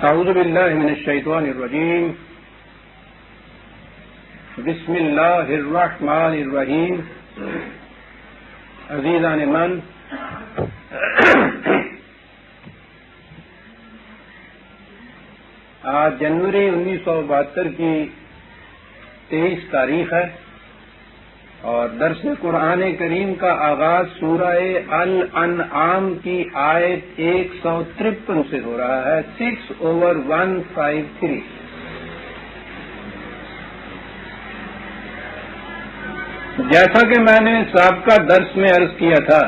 اعوذ باللہ من الشیطان الرجیم بسم اللہ الرحمن الرحیم. عزیزان من، آج جنوری 1972 کی 23 تاریخ ہے اور درس قرآن کریم کا آغاز سورہ الانعام کی آیت 153 سے ہو رہا ہے. 6/153. جیسا کہ میں نے سابقہ درس میں عرض کیا تھا،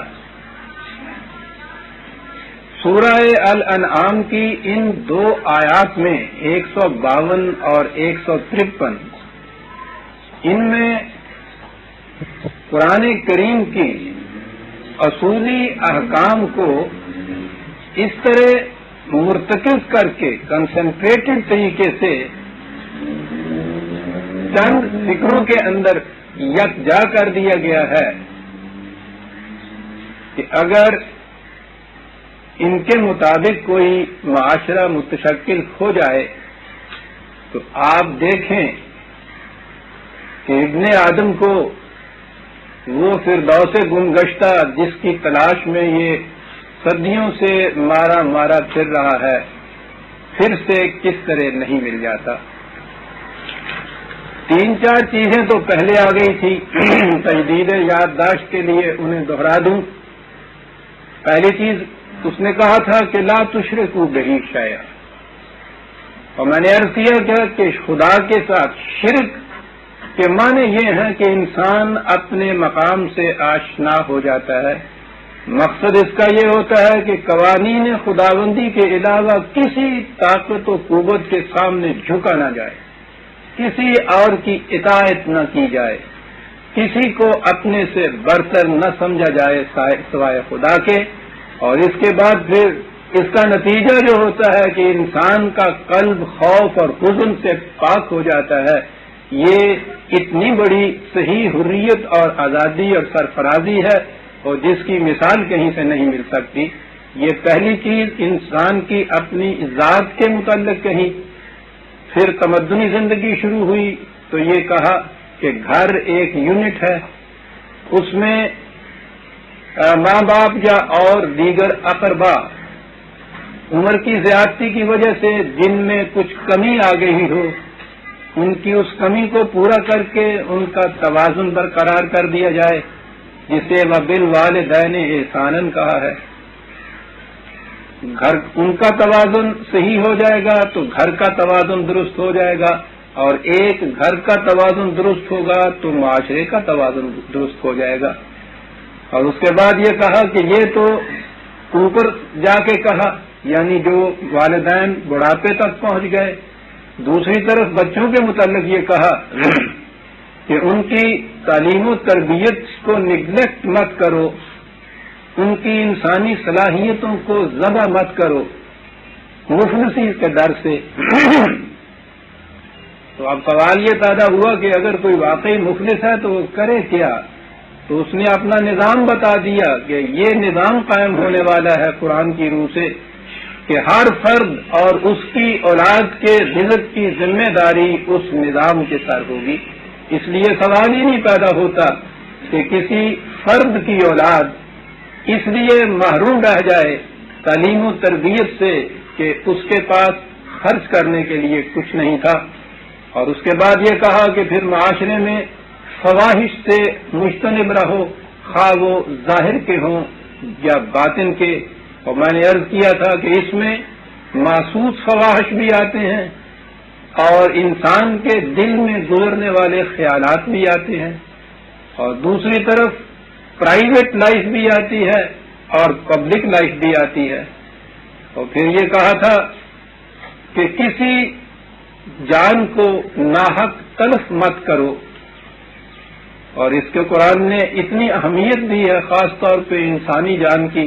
سورہ الانعام کی ان دو آیات میں 152 اور 153 ان میں قرآن کریم کی اصولی احکام کو اس طرح مرتکز کر کے کنسنٹریٹڈ طریقے سے چند فکروں کے اندر یکجا کر دیا گیا ہے کہ اگر ان کے مطابق کوئی معاشرہ متشکل ہو جائے تو آپ دیکھیں کہ ابن آدم کو وہ فردوس گمگشتہ جس کی تلاش میں یہ صدیوں سے مارا پھر رہا ہے، پھر سے کس طرح نہیں مل جاتا. 3-4 چیزیں تو پہلے آ گئی تھی، تجدید یادداشت کے لیے انہیں دہرا دوں. پہلی چیز اس نے کہا تھا کہ لا تشرکوا بہ شیئا، اور میں نے عرض کیا کہ خدا کے ساتھ شرک کے معنی یہ ہے کہ انسان اپنے مقام سے آشنا ہو جاتا ہے. مقصد اس کا یہ ہوتا ہے کہ قوانین خداوندی کے علاوہ کسی طاقت و قوت کے سامنے جھکا نہ جائے، کسی اور کی اطاعت نہ کی جائے، کسی کو اپنے سے برتر نہ سمجھا جائے سوائے خدا کے. اور اس کے بعد پھر اس کا نتیجہ جو ہوتا ہے کہ انسان کا قلب خوف اور حزن سے پاک ہو جاتا ہے. یہ اتنی بڑی صحیح حریت اور آزادی اور سرفرازی ہے اور جس کی مثال کہیں سے نہیں مل سکتی. یہ پہلی چیز انسان کی اپنی ذات کے متعلق کہیں. پھر تمدنی زندگی شروع ہوئی تو یہ کہا کہ گھر ایک یونٹ ہے، اس میں ماں باپ یا اور دیگر اقربا عمر کی زیادتی کی وجہ سے جن میں کچھ کمی آ گئی ہو، ان کی اس کمی کو پورا کر کے ان کا توازن برقرار کر دیا جائے، جسے وبالوالدین احسانا کہا ہے. گھر ان کا توازن صحیح ہو جائے گا تو گھر کا توازن درست ہو جائے گا، اور ایک گھر کا توازن درست ہوگا تو معاشرے کا توازن درست ہو جائے گا. اور اس کے بعد یہ کہا کہ یہ تو اوپر جا کے کہا، یعنی جو والدین بڑھاپے تک پہنچ گئے. دوسری طرف بچوں کے متعلق یہ کہا کہ ان کی تعلیم و تربیت کو نگلیکٹ مت کرو، ان کی انسانی صلاحیتوں کو ذبح مت کرو مفلسی کے ڈر سے. تو اب سوال یہ پیدا ہوا کہ اگر کوئی واقعی مفلس ہے تو وہ کرے کیا؟ تو اس نے اپنا نظام بتا دیا کہ یہ نظام قائم ہونے والا ہے قرآن کی روح سے کہ ہر فرد اور اس کی اولاد کے رزق کی ذمہ داری اس نظام کے سر ہوگی. اس لیے سوال ہی نہیں پیدا ہوتا کہ کسی فرد کی اولاد اس لیے محروم رہ جائے تعلیم و تربیت سے کہ اس کے پاس خرچ کرنے کے لیے کچھ نہیں تھا. اور اس کے بعد یہ کہا کہ پھر معاشرے میں فواحش سے مجتنب رہو، خواہ وہ ظاہر کے ہوں یا باطن کے. اور میں نے عرض کیا تھا کہ اس میں محسوس فواحش بھی آتے ہیں اور انسان کے دل میں گزرنے والے خیالات بھی آتے ہیں، اور دوسری طرف پرائیویٹ لائف بھی آتی ہے اور پبلک لائف بھی آتی ہے. اور پھر یہ کہا تھا کہ کسی جان کو ناحق تلف مت کرو. اور اس کے قرآن نے اتنی اہمیت دی ہے خاص طور پہ انسانی جان کی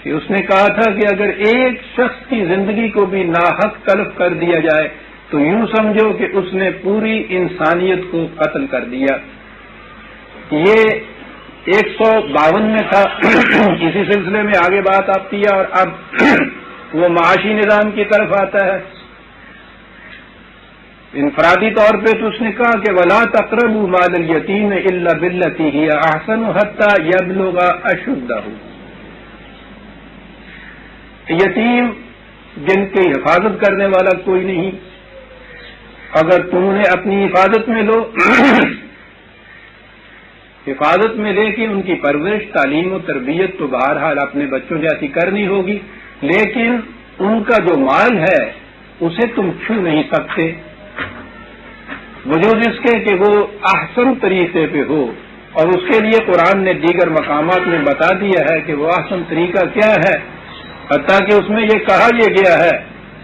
کہ اس نے کہا تھا کہ اگر ایک شخص کی زندگی کو بھی ناحق تلف کر دیا جائے تو یوں سمجھو کہ اس نے پوری انسانیت کو قتل کر دیا. یہ 152 میں تھا. اسی سلسلے میں آگے بات آتی ہے اور اب وہ معاشی نظام کی طرف آتا ہے. انفرادی طور پہ تو اس نے کہا کہ وَلَا تَقْرَبُوا مَالَ الْيَتِيمِ إِلَّا بِالَّتِي هِيَ أَحْسَنُ حَتَّى يَبْلُغَ أَشُدَّهُ. یتیم جن کی حفاظت کرنے والا کوئی نہیں، اگر تم انہیں اپنی حفاظت میں لو حفاظت میں لے کے ان کی پرورش، تعلیم و تربیت تو بہرحال اپنے بچوں جیسی کرنی ہوگی، لیکن ان کا جو مال ہے اسے تم چھو نہیں سکتے، وجود اس کے کہ وہ احسن طریقے پہ ہو. اور اس کے لیے قرآن نے دیگر مقامات میں بتا دیا ہے کہ وہ احسن طریقہ کیا ہے، حتیٰ کہ اس میں یہ کہا یہ گیا ہے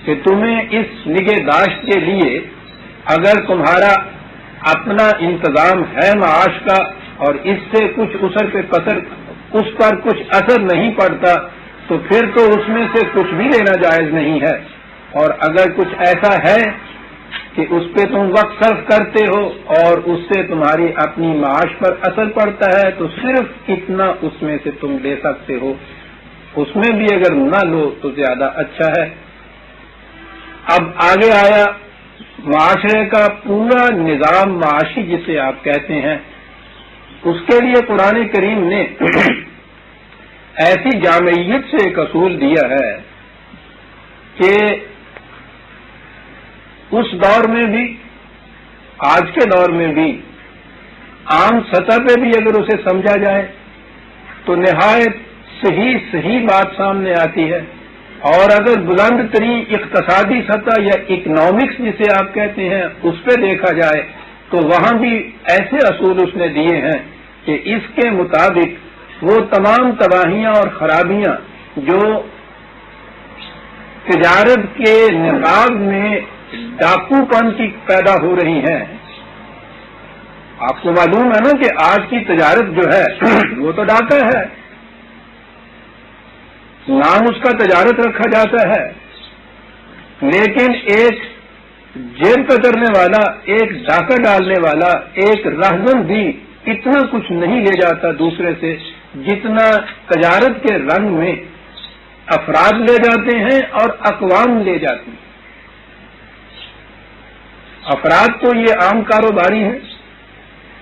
کہ تمہیں اس نگہداشت کے لیے اگر تمہارا اپنا انتظام ہے معاش کا اور اس سے کچھ اس پر کچھ اثر نہیں پڑتا تو پھر تو اس میں سے کچھ بھی لینا جائز نہیں ہے. اور اگر کچھ ایسا ہے کہ اس پہ تم وقت صرف کرتے ہو اور اس سے تمہاری اپنی معاش پر اثر پڑتا ہے تو صرف اتنا اس میں سے تم لے سکتے ہو، اس میں بھی اگر نہ لو تو زیادہ اچھا ہے. اب آگے آیا معاشرے کا پورا نظام معاشی جسے آپ کہتے ہیں، اس کے لیے قرآن کریم نے ایسی جامعیت سے ایک اصول دیا ہے کہ اس دور میں بھی، آج کے دور میں بھی، عام سطح پہ بھی اگر اسے سمجھا جائے تو نہایت صحیح بات سامنے آتی ہے. اور اگر بلند ترین اقتصادی سطح یا اکنامکس جسے آپ کہتے ہیں اس پہ دیکھا جائے تو وہاں بھی ایسے اصول اس نے دیے ہیں کہ اس کے مطابق وہ تمام تباہیاں اور خرابیاں جو تجارت کے نصاب میں ڈاکو پن کی پیدا ہو رہی ہیں، آپ کو معلوم ہے نا کہ آج کی تجارت جو ہے وہ تو ڈاکہ ہے، نام اس کا تجارت رکھا جاتا ہے، لیکن ایک جیب کترنے والا، ایک ڈاکہ ڈالنے والا، ایک رہزن بھی اتنا کچھ نہیں لے جاتا دوسرے سے جتنا تجارت کے رنگ میں افراد لے جاتے ہیں اور اقوام لے جاتی ہیں. افراد تو یہ عام کاروباری ہیں،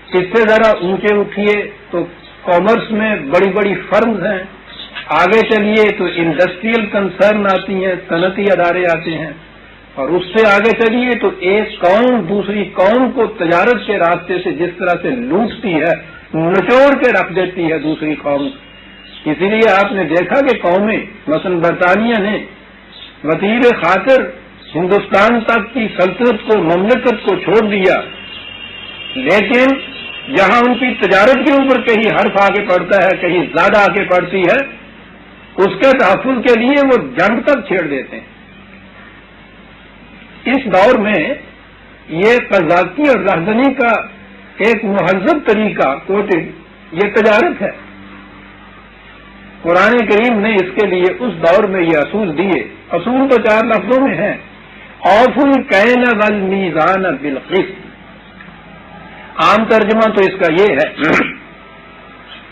اس سے ذرا اونچے اٹھیے تو کامرس میں بڑی بڑی فرمز ہیں، آگے چلیے تو انڈسٹریل کنسرن آتی ہیں، صنعتی ادارے آتے ہیں، اور اس سے آگے چلیے تو ایک قوم دوسری قوم کو تجارت کے راستے سے جس طرح سے لوٹتی ہے، نچوڑ کے رکھ دیتی ہے دوسری قوم. اسی لیے آپ نے دیکھا کہ قومیں مثلا برطانیہ نے وزیر خاطر ہندوستان تک کی سلطنت کو، مملکت کو چھوڑ دیا، لیکن جہاں ان کی تجارت کے اوپر کہیں حرف آگے پڑتا ہے، کہیں زیادہ آگے پڑتی ہے، اس کے تحفظ کے لیے وہ جنگ تک چھیڑ دیتے ہیں. اس دور میں یہ قزاقی اور رہزنی کا ایک مہذب طریقہ کوٹنگ یہ تجارت ہے. قرآن کریم نے اس کے لیے اس دور میں یہ اصول دیے. اصول تو 4 لفظوں میں ہیں، اوفوا الکیل والمیزان بالقسط. عام ترجمہ تو اس کا یہ ہے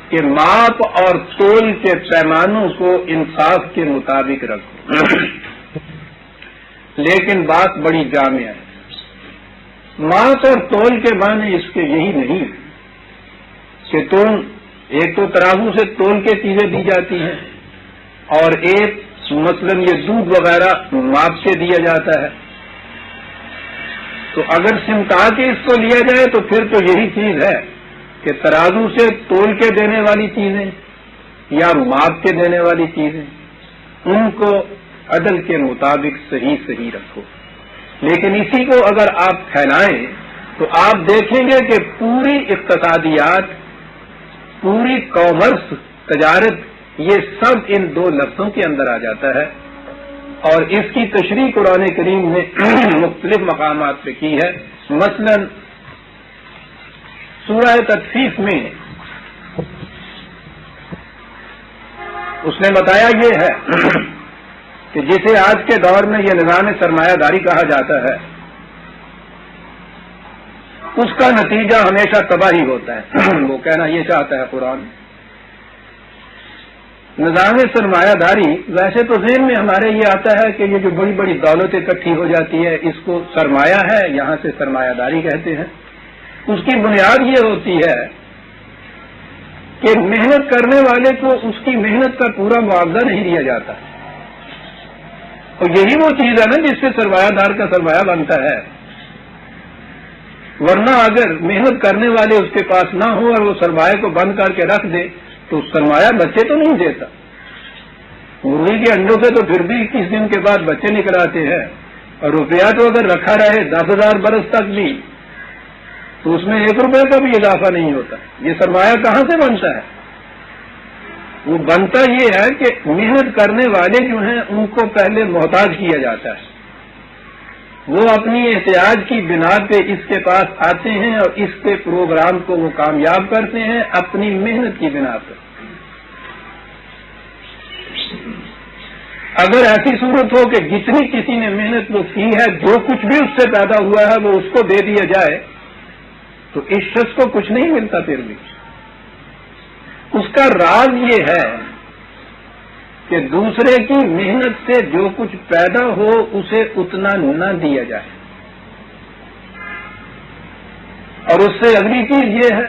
کہ ماپ اور تول کے پیمانوں کو انصاف کے مطابق رکھو. لیکن بات بڑی جامع ہے. ماپ اور تول کے معنی اس کے یہی نہیں کہ تم ایک تو ترازو سے تول کے چیزیں دی جاتی ہیں اور ایک مثلا یہ دودھ وغیرہ ماپ سے دیا جاتا ہے، تو اگر سمٹا کے اس کو لیا جائے تو پھر تو یہی چیز ہے کہ ترازو سے تول کے دینے والی چیزیں یا ماپ کے دینے والی چیزیں ان کو عدل کے مطابق صحیح رکھو. لیکن اسی کو اگر آپ پھیلائیں تو آپ دیکھیں گے کہ پوری اقتصادیات، پوری کامرس، تجارت، یہ سب ان 2 لفظوں کے اندر آ جاتا ہے. اور اس کی تشریح قرآن کریم نے مختلف مقامات پہ کی ہے. مثلا سورہ تطفیف میں اس نے بتایا یہ ہے کہ جسے آج کے دور میں یہ نظام سرمایہ داری کہا جاتا ہے، اس کا نتیجہ ہمیشہ تباہی ہوتا ہے. وہ کہنا یہ چاہتا ہے قرآن، نظام سرمایہ داری، ویسے تو ذہن میں ہمارے یہ آتا ہے کہ یہ جو بڑی بڑی دولت اکٹھی ہو جاتی ہے اس کو سرمایہ ہے، یہاں سے سرمایہ داری کہتے ہیں۔ اس کی بنیاد یہ ہوتی ہے کہ محنت کرنے والے کو اس کی محنت کا پورا معاوضہ نہیں دیا جاتا، اور یہی وہ چیز ہے نا جس سے سرمایہ دار کا سرمایہ بنتا ہے۔ ورنہ اگر محنت کرنے والے اس کے پاس نہ ہو اور وہ سرمایہ کو بند کر کے رکھ دے تو سرمایہ بچے تو نہیں دیتا۔ مرغی کے انڈوں سے تو پھر بھی 21 دن کے بعد بچے نکل آتے ہیں، اور روپیہ تو اگر رکھا رہے 10,000 برس تک بھی تو اس میں 1 روپے کا بھی اضافہ نہیں ہوتا۔ یہ سرمایہ کہاں سے بنتا ہے؟ وہ بنتا یہ ہے کہ محنت کرنے والے جو ہیں ان کو پہلے محتاج کیا جاتا ہے، وہ اپنی احتیاج کی بنا پہ اس کے پاس آتے ہیں اور اس کے پروگرام کو وہ کامیاب کرتے ہیں اپنی محنت کی بنا پہ۔ اگر ایسی صورت ہو کہ جتنی کسی نے محنت وہ کی ہے، جو کچھ بھی اس سے پیدا ہوا ہے وہ اس کو دے دیا جائے تو اس شخص کو کچھ نہیں ملتا۔ پھر بھی اس کا راز یہ ہے کہ دوسرے کی محنت سے جو کچھ پیدا ہو اسے اتنا نہ دیا جائے، اور اس سے اگلی چیز یہ ہے،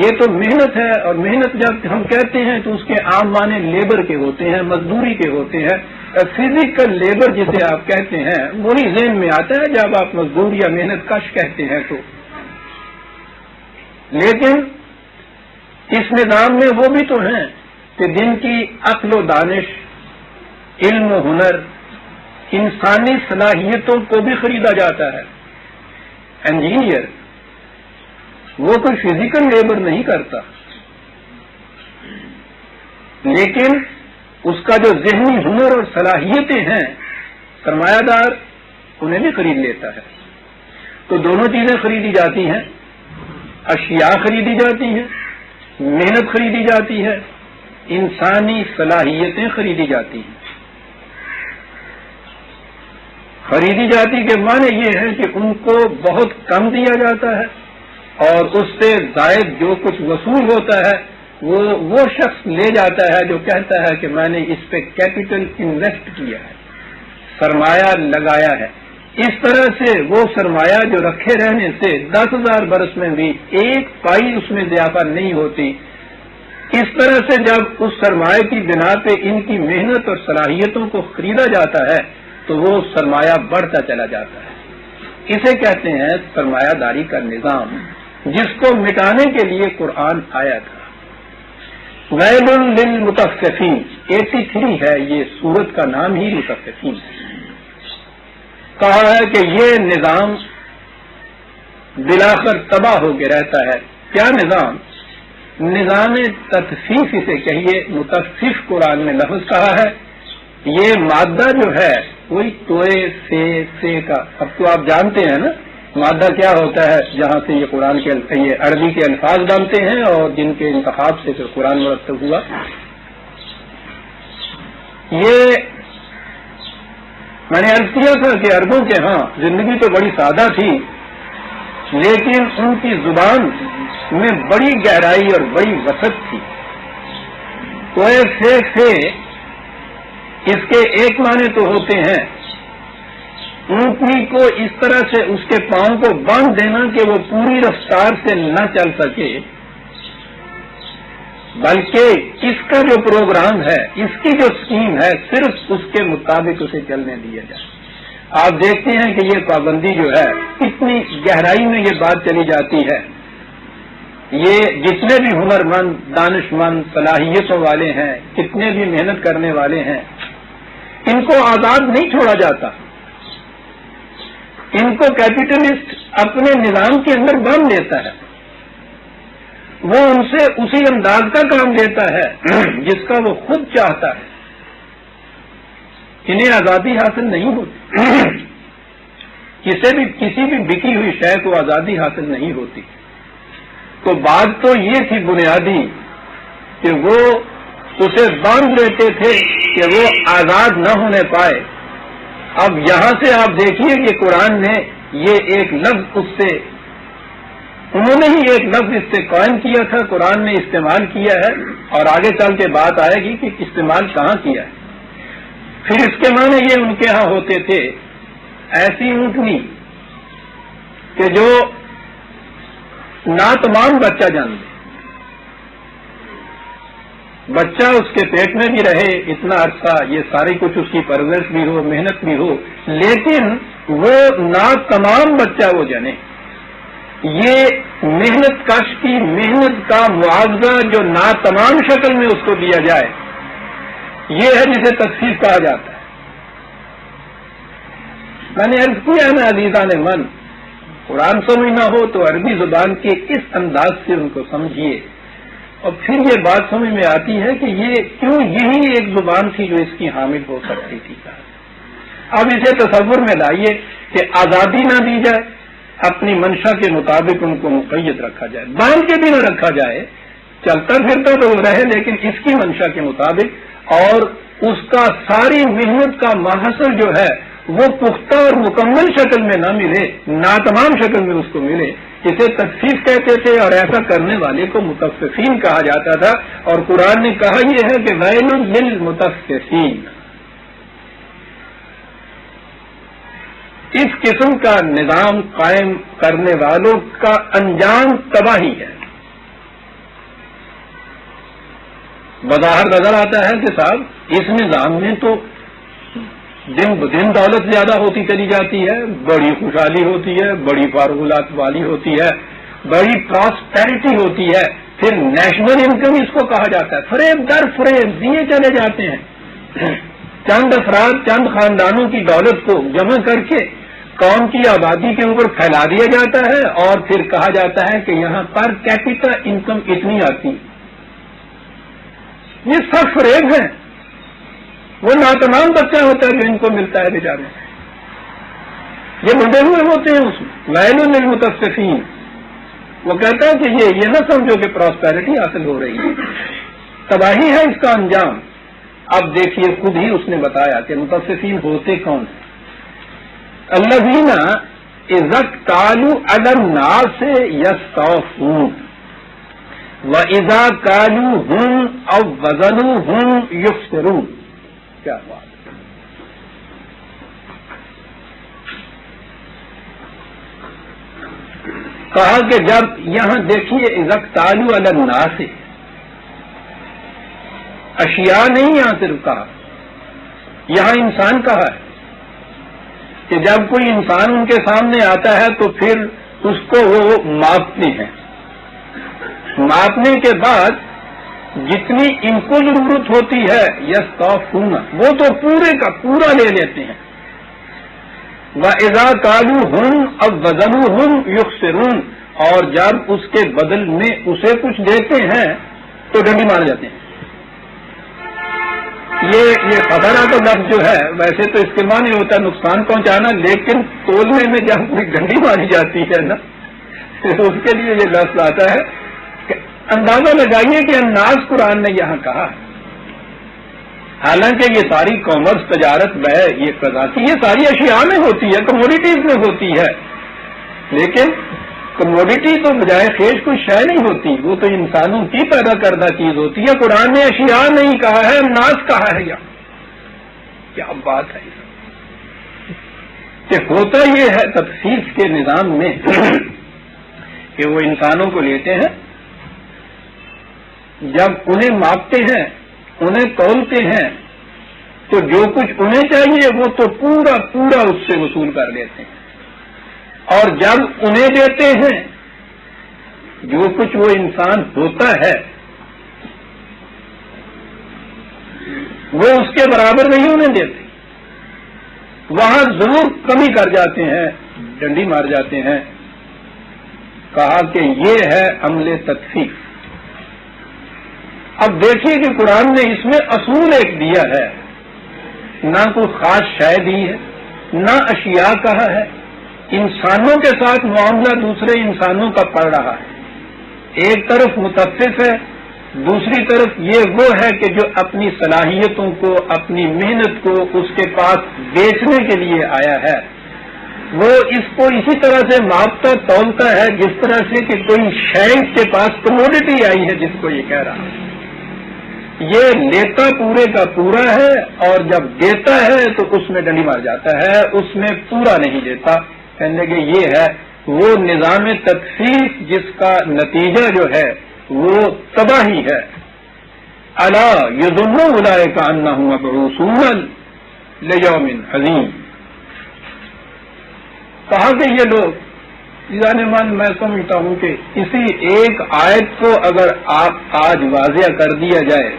یہ تو محنت ہے، اور محنت جب ہم کہتے ہیں تو اس کے عام معنی لیبر کے ہوتے ہیں، مزدوری کے ہوتے ہیں۔ فزیکل لیبر جسے آپ کہتے ہیں وہی ذہن میں آتا ہے جب آپ مزدور یا محنت کش کہتے ہیں تو۔ لیکن اس نظام میں وہ بھی تو ہیں کہ جن کی عقل و دانش، علم و ہنر، انسانی صلاحیتوں کو بھی خریدا جاتا ہے۔ انجینئر وہ کوئی فزیکل لیبر نہیں کرتا، لیکن اس کا جو ذہنی ہنر اور صلاحیتیں ہیں سرمایہ دار انہیں بھی خرید لیتا ہے۔ تو دونوں چیزیں خریدی جاتی ہیں، اشیاء خریدی جاتی ہیں، محنت خریدی جاتی ہے، انسانی صلاحیتیں خریدی جاتی ہیں۔ خریدی جاتی کے معنی یہ ہے کہ ان کو بہت کم دیا جاتا ہے، اور اس سے زائد جو کچھ وصول ہوتا ہے وہ شخص لے جاتا ہے جو کہتا ہے کہ میں نے اس پہ کیپٹل انویسٹ کیا ہے، سرمایہ لگایا ہے۔ اس طرح سے وہ سرمایہ جو رکھے رہنے سے 10,000 برس میں بھی 1 پائی اس میں اضافہ نہیں ہوتی۔ اس طرح سے جب اس سرمایہ کی بنا پہ ان کی محنت اور صلاحیتوں کو خریدا جاتا ہے تو وہ سرمایہ بڑھتا چلا جاتا ہے۔ اسے کہتے ہیں سرمایہ داری کا نظام، جس کو مٹانے کے لیے قرآن آیا تھا۔ ویل للمطففین 83 ہے، یہ سورت کا نام ہی مطففین ہے۔ کہا ہے کہ یہ نظام بلاخر تباہ ہو کے رہتا ہے۔ کیا نظام؟ نظام تطفیف اسے کہیے، مطفف قرآن میں لفظ کہا ہے۔ یہ مادہ جو ہے وہی توئے سے کا، اب تو آپ جانتے ہیں نا مادہ کیا ہوتا ہے، جہاں سے یہ قرآن کے یہ عربی کے الفاظ بنتے ہیں اور جن کے انتخاب سے پھر قرآن مرتب ہوا۔ یہ میں نے عرض کیا تھا کہ عربوں کے ہاں زندگی تو بڑی سادہ تھی، لیکن ان کی زبان میں بڑی گہرائی اور بڑی وسعت تھی۔ توئے سے اس کے ایک معنی تو ہوتے ہیں اونٹنی کو اس طرح سے اس کے پاؤں کو باندھ دینا کہ وہ پوری رفتار سے نہ چل سکے، بلکہ اس کا جو پروگرام ہے، اس کی جو اسکیم ہے، صرف اس کے مطابق اسے چلنے دیا جائے۔ آپ دیکھتے ہیں کہ یہ پابندی جو ہے کتنی گہرائی میں یہ بات چلی جاتی ہے۔ یہ جتنے بھی ہنر مند، دانش مند، صلاحیتوں والے ہیں، کتنے بھی محنت کرنے والے ہیں، ان کو آزاد نہیں چھوڑا جاتا۔ ان کو کیپٹلسٹ اپنے نظام کے اندر باندھ لیتا ہے، وہ ان سے اسی انداز کا کام لیتا ہے جس کا وہ خود چاہتا ہے۔ انہیں آزادی حاصل نہیں ہوتی، کسی بھی بکی ہوئی شے کو آزادی حاصل نہیں ہوتی۔ تو بات تو یہ تھی بنیادی کہ وہ اسے باندھ لیتے تھے کہ وہ آزاد نہ ہونے پائے۔ اب یہاں سے آپ دیکھیے کہ قرآن نے یہ ایک لفظ اس سے، انہوں نے ہی ایک لفظ اس سے قائم کیا تھا، قرآن نے استعمال کیا ہے، اور آگے چل کے بات آئے گی کہ استعمال کہاں کیا ہے۔ پھر اس کے معنی یہ ان کے ہاں ہوتے تھے ایسی اونٹنی کہ جو ناتمام بچہ جن دے، بچہ اس کے پیٹ میں بھی رہے اتنا عرصہ، یہ ساری کچھ اس کی پرورش بھی ہو، محنت بھی ہو، لیکن وہ ناتمام بچہ وہ جنے۔ یہ محنت کش کی محنت کا معاوضہ جو ناتمام شکل میں اس کو دیا جائے، یہ ہے جسے تخفیف کہا جاتا ہے۔ میں نے عرض کیا نا عزیزان من، قرآن سمجھنا ہو تو عربی زبان کے اس انداز سے ان کو سمجھیے، اور پھر یہ بات سمجھ میں آتی ہے کہ یہ کیوں یہی ایک زبان تھی جو اس کی حامل ہو سکتی تھی۔ اب اسے تصور میں لائیے کہ آزادی نہ دی جائے، اپنی منشا کے مطابق ان کو مقید رکھا جائے، باندھ کے بھی نہ رکھا جائے، چلتا پھرتا تو رہے لیکن اس کی منشا کے مطابق، اور اس کا ساری محنت کا محصول جو ہے وہ پختہ اور مکمل شکل میں نہ ملے، ناتمام شکل میں اس کو ملے، اسے تخفیف کہتے تھے، اور ایسا کرنے والے کو متففین کہا جاتا تھا۔ اور قرآن نے کہا یہ ہے کہ ویل للمتففین، اس قسم کا نظام قائم کرنے والوں کا انجام تباہی ہے۔ بظاہر نظر آتا ہے کہ صاحب اس نظام میں تو دن بدن دولت زیادہ ہوتی چلی جاتی ہے، بڑی خوشحالی ہوتی ہے، بڑی فارغات والی ہوتی ہے، بڑی پراسپیرٹی ہوتی ہے، پھر نیشنل انکم اس کو کہا جاتا ہے، فریب در فریب دیے چلے جاتے ہیں۔ چند افراد چند خاندانوں کی دولت کو جمع کر کے قوم کی آبادی کے اوپر پھیلا دیا جاتا ہے، اور پھر کہا جاتا ہے کہ یہاں پر کیپیٹا انکم اتنی آتی۔ یہ سب فریب ہیں، وہ ناتمام بچہ ہوتا ہے جو ان کو ملتا ہے بیچارے، یہ بندے ہوئے ہوتے ہیں اس میں۔ ویل للمتففین، وہ کہتا ہے کہ یہ نہ سمجھو کہ پراسپیرٹی حاصل ہو رہی ہے، تباہی ہے اس کا انجام۔ اب دیکھیے خود ہی اس نے بتایا کہ متففین ہوتے کون ہیں۔ الذین اذا اکتالوا علی الناس یستوفون واذا کالوہم او وزنوہم یخسرون۔ کیا بات ہے! کہا کہ جب یہاں دیکھیے اذا اکتالوا علی الناس، اشیاء نہیں یہاں صرف کہا، یہاں انسان کہا ہے کہ جب کوئی انسان ان کے سامنے آتا ہے تو پھر اس کو وہ ماپتے ہیں، ماپنے کے بعد جتنی ان کو ضرورت ہوتی ہے یستوفون، وہ تو پورے کا پورا لے لیتے ہیں۔ وَإِذَا كَالُوهُمْ أَوْ وَزَنُوهُمْ يُخْسِرُونَ، اور جب اس کے بدل میں اسے کچھ دیتے ہیں تو ڈنڈی مار جاتے ہیں۔ یہ خبرہ کا لفظ جو ہے ویسے تو اس کے معنی ہوتا ہے نقصان پہنچانا، لیکن تولنے میں جب کوئی ڈنڈی ماری جاتی ہے نا اس کے لیے یہ لفظ آتا ہے کہ اندازہ لگائیے کہ الناس قرآن نے یہاں کہا ہے، حالانکہ یہ ساری کامرس، تجارت، بے، یہ قضاتی، یہ ساری اشیاء میں ہوتی ہے، کموڈیٹیز میں ہوتی ہے، لیکن کموڈیٹی تو بجائے خیش کوئی شے نہیں ہوتی، وہ تو انسانوں کی پیدا کردہ چیز ہوتی ہے۔ قرآن نے اشیاء نہیں کہا ہے، الناس کہا ہے۔ یا کیا بات ہے کہ ہوتا یہ ہے تفصیل کے نظام میں کہ وہ انسانوں کو لیتے ہیں، جب انہیں ماپتے ہیں، انہیں تولتے ہیں، تو جو کچھ انہیں چاہیے وہ تو پورا پورا اس سے وصول کر لیتے ہیں، اور جب انہیں دیتے ہیں جو کچھ وہ انسان ہوتا ہے وہ اس کے برابر نہیں انہیں دیتے، وہاں ضرور کمی کر جاتے ہیں، ڈنڈی مار جاتے ہیں۔ کہا کہ یہ ہے عمل تکفیف۔ اب دیکھیے کہ قرآن نے اس میں اصول ایک دیا ہے، نہ کوئی خاص شے دی ہے، نہ اشیاء کہا ہے، انسانوں کے ساتھ معاملہ دوسرے انسانوں کا پڑ رہا ہے، ایک طرف متفف ہے، دوسری طرف یہ وہ ہے کہ جو اپنی صلاحیتوں کو، اپنی محنت کو اس کے پاس بیچنے کے لیے آیا ہے، وہ اس کو اسی طرح سے ماپتا تولتا ہے جس طرح سے کہ کوئی شے کے پاس کموڈیٹی آئی ہے جس کو یہ کہہ رہا ہے۔ یہ لیتا پورے کا پورا ہے اور جب دیتا ہے تو اس میں ڈنڈی مار جاتا ہے، اس میں پورا نہیں دیتا. کہنے کہ یہ ہے وہ نظام تطفیف جس کا نتیجہ جو ہے وہ تباہی ہے. الا یظن اولئک انہم مبعوثون لیوم عظیم. کہا کہ یہ لوگ جانے من، میں سمجھتا ہوں کہ اسی ایک آیت کو اگر آپ آج واضح کر دیا جائے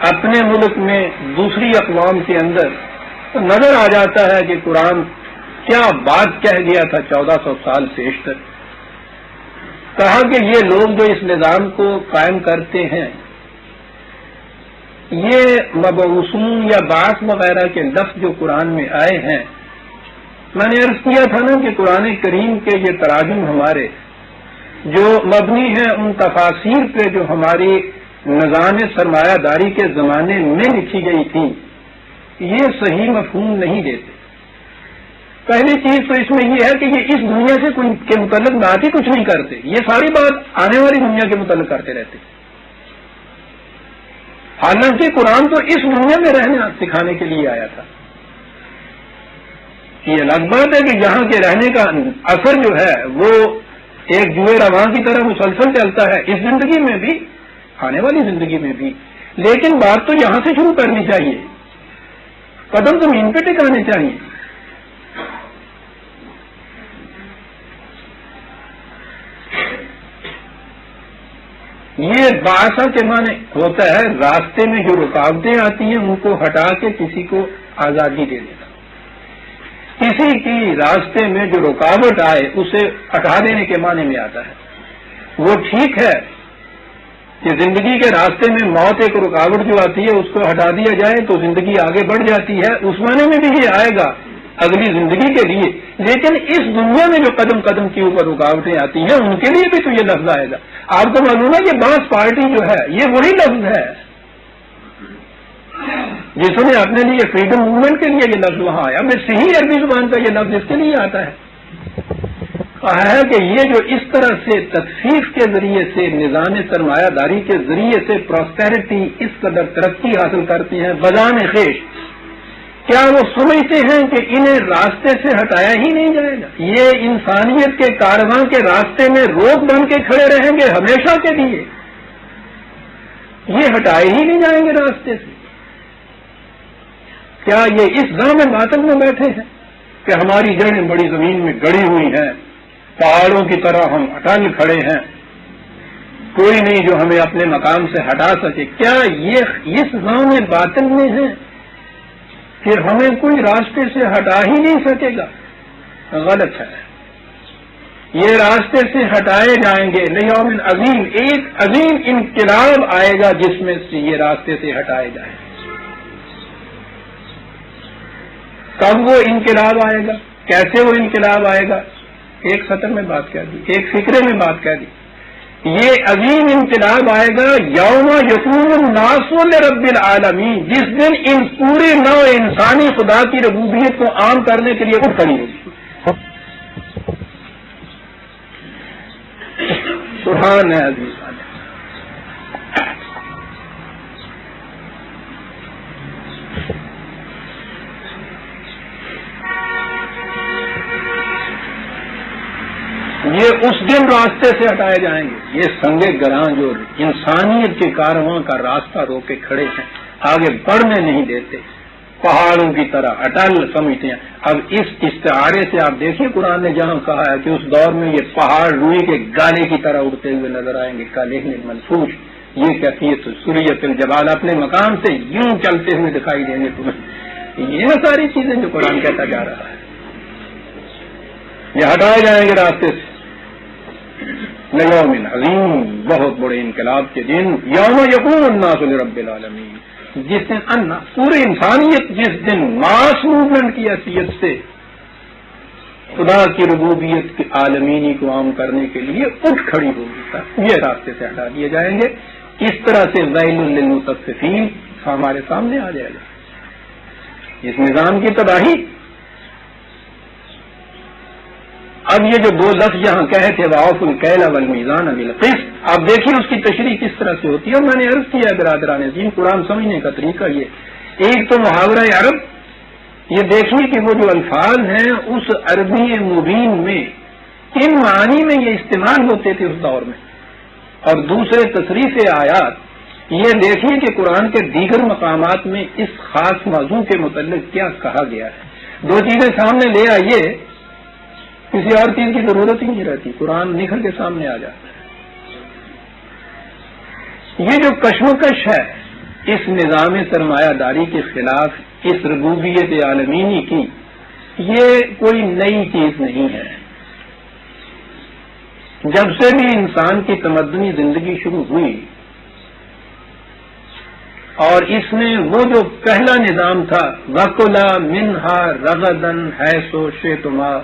اپنے ملک میں دوسری اقوام کے اندر، تو نظر آ جاتا ہے کہ قرآن کیا بات کہہ گیا تھا 1400 سال پیشتر. کہا کہ یہ لوگ جو اس نظام کو قائم کرتے ہیں، یہ مبعوثون یا بعث وغیرہ کے لفظ جو قرآن میں آئے ہیں، میں نے عرض کیا تھا نا کہ قرآن کریم کے یہ تراجم ہمارے جو مبنی ہیں ان تفاسیر پہ جو ہماری نظام سرمایہ داری کے زمانے میں لکھی گئی تھی، یہ صحیح مفہوم نہیں دیتے. پہلی چیز تو اس میں یہ ہے کہ یہ اس دنیا سے کے متعلق بات ہی کچھ نہیں کرتے، یہ ساری بات آنے والی دنیا کے متعلق کرتے رہتے. حالانکہ قرآن تو اس دنیا میں رہنا سکھانے کے لیے آیا تھا. یہ الگ بات ہے کہ یہاں کے رہنے کا اثر جو ہے وہ ایک جوئے رواں کی طرح مسلسل چلتا ہے، اس زندگی میں بھی آنے والی زندگی میں بھی. لیکن بات تو یہاں سے شروع کرنی چاہیے، قدم زمین پہ ٹکانے چاہیے. یہ باسا کے معنی ہوتا ہے راستے میں جو رکاوٹیں آتی ہیں ان کو ہٹا کے کسی کو آزادی دے دینا. کسی کی راستے میں جو رکاوٹ آئے اسے ہٹا دینے کے معنی میں آتا ہے. وہ ٹھیک ہے کہ زندگی کے راستے میں موت ایک رکاوٹ جو آتی ہے اس کو ہٹا دیا جائے تو زندگی آگے بڑھ جاتی ہے، اس معنی میں بھی یہ آئے گا اگلی زندگی کے لیے. لیکن اس دنیا میں جو قدم قدم کے اوپر رکاوٹیں آتی ہیں ان کے لیے بھی تو یہ لفظ آئے گا. آپ کو معلوم ہے کہ باس پارٹی جو ہے یہ وہی لفظ ہے جس نے اپنے لیے فریڈم موومنٹ کے لیے یہ لفظ وہاں آیا. میں صحیح عربی زبان کا یہ لفظ اس کے لیے آتا ہے. کہا ہے کہ یہ جو اس طرح سے تخفیف کے ذریعے سے نظام سرمایہ داری کے ذریعے سے پراسپیرٹی اس قدر ترقی حاصل کرتے ہیں بجان خیش، کیا وہ سمجھتے ہیں کہ انہیں راستے سے ہٹایا ہی نہیں جائے گا؟ یہ انسانیت کے کارواں کے راستے میں روک بن کے کھڑے رہیں گے ہمیشہ کے لیے، یہ ہٹائے ہی نہیں جائیں گے راستے سے. کیا یہ اس ذہن میں باطن میں بیٹھے ہیں کہ ہماری جڑیں بڑی زمین میں گڑی ہوئی ہیں، پہاڑوں کی طرح ہم اٹل کھڑے ہیں، کوئی نہیں جو ہمیں اپنے مقام سے ہٹا سکے؟ کیا یہ اس ذہن میں باطن میں ہے کہ ہمیں کوئی راستے سے ہٹا ہی نہیں سکے گا؟ غلط ہے. یہ راستے سے ہٹائے جائیں گے. لیوم عظیم، ایک عظیم انقلاب آئے گا جس میں سے یہ راستے سے ہٹائے جائیں گے. کب وہ انقلاب آئے گا؟ کیسے وہ انقلاب آئے گا؟ ایک سطر میں بات کہہ دی، ایک فکرے میں بات کہہ دی. یہ عظیم انقلاب آئے گا یوم یقوم الناس لرب العالمین، جس دن ان پورے نو انسانی خدا کی ربوبیت کو عام کرنے کے لیے اٹھ کھڑی ہوگی. سبحان ہے عزیز. یہ اس دن راستے سے ہٹائے جائیں گے. یہ سنگے گراں جو انسانیت کے کارواں کا راستہ روکے کھڑے ہیں، آگے بڑھنے نہیں دیتے، پہاڑوں کی طرح اٹل سمجھتے ہیں. اب اس استعارے سے آپ دیکھیں قرآن نے جہاں کہا ہے کہ اس دور میں یہ پہاڑ روئی کے گالے کی طرح اڑتے ہوئے نظر آئیں گے، کالہن منفوش، یہ کیفیت سوریت الجبال اپنے مقام سے یوں چلتے ہوئے دکھائی دیں گے تمہیں. یہ ساری چیزیں جو قرآن کہتا جا رہا ہے، یہ ہٹائے جائیں گے راستے سے. یوم عظیم، بہت بڑے انقلاب کے دن. یوم یقوم الناس لرب العالمین، جس دن پوری انسانیت جس دن ماس موومنٹ کی حیثیت سے خدا کی ربوبیت کے عالمینی کو عام کرنے کے لیے اٹھ کھڑی ہوگی، یہ راستے سے ہٹا دیے جائیں گے. اس طرح سے ویل للمطففین ہمارے سامنے آ جائے گا. اس نظام کی تباہی اب یہ جو دو لفظ یہاں کہے تھے وَأَوْفُوا الْكَيْلَ وَالْمِيزَانَ بِالْقِسْطِ، آپ دیکھیے اس کی تشریح کس طرح سے ہوتی ہے. اور میں نے عرض کیا برادران دین، قرآن سمجھنے کا طریقہ یہ ایک تو محاورہ عرب، یہ دیکھیے کہ وہ جو الفاظ ہیں اس عربی مبین میں کن معنی میں یہ استعمال ہوتے تھے اس دور میں، اور دوسرے تصریف آیات یہ دیکھیے کہ قرآن کے دیگر مقامات میں اس خاص موضوع کے متعلق کیا کہا گیا ہے. دو چیزیں سامنے لے آئیے، کسی اور چیز کی ضرورت ہی نہیں رہتی، قرآن نکھر کے سامنے آ جاتا ہے. یہ جو کشمکش ہے اس نظام سرمایہ داری کے خلاف، اس ربوبیت عالمینی کی، یہ کوئی نئی چیز نہیں ہے. جب سے بھی انسان کی تمدنی زندگی شروع ہوئی اور اس میں وہ جو پہلا نظام تھا وَكُلَا مِنْهَا رَغَدًا حَيْثُ شِئْتُمَا،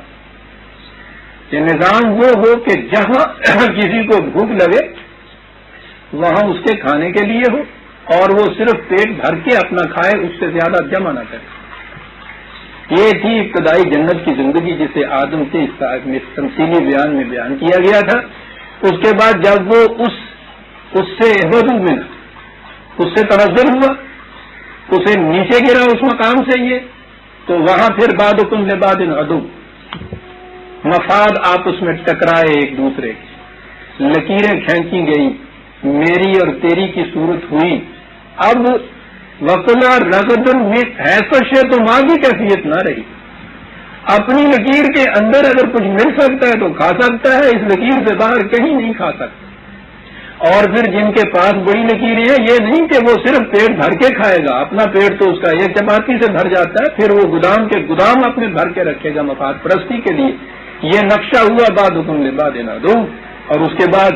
یہ نظام وہ ہو کہ جہاں کسی کو بھوک لگے وہاں اس کے کھانے کے لیے ہو، اور وہ صرف پیٹ بھر کے اپنا کھائے، اس سے زیادہ جمع نہ کرے. یہ تھی ابتدائی جنت کی زندگی جسے آدم کے تمثیلی بیان میں بیان کیا گیا تھا. اس کے بعد جب وہ اس سے احبطو میں اس سے تنزل ہوا، اسے نیچے گرا اس مقام سے یہ، تو وہاں پھر بعضکم لبعض عدو، مفاد آپس میں ٹکرائے ایک دوسرے کی، لکیریں کھینچی گئی، میری اور تیری کی صورت ہوئی. اب وَكُلَا رَغَدًا حَيْثُ شِئْتُمَا کی کیفیت نہ رہی. اپنی لکیر کے اندر اگر کچھ مل سکتا ہے تو کھا سکتا ہے، اس لکیر سے باہر کہیں نہیں کھا سکتا. اور پھر جن کے پاس بڑی لکیریں ہیں، یہ نہیں کہ وہ صرف پیٹ بھر کے کھائے گا، اپنا پیٹ تو اس کا ایک چپاتی سے بھر جاتا ہے، پھر وہ گودام کے گودام اپنے بھر کے رکھے گا مفاد پرستی کے لیے. یہ نقشہ ہوا بعضکم لبعض عدو. اور اس کے بعد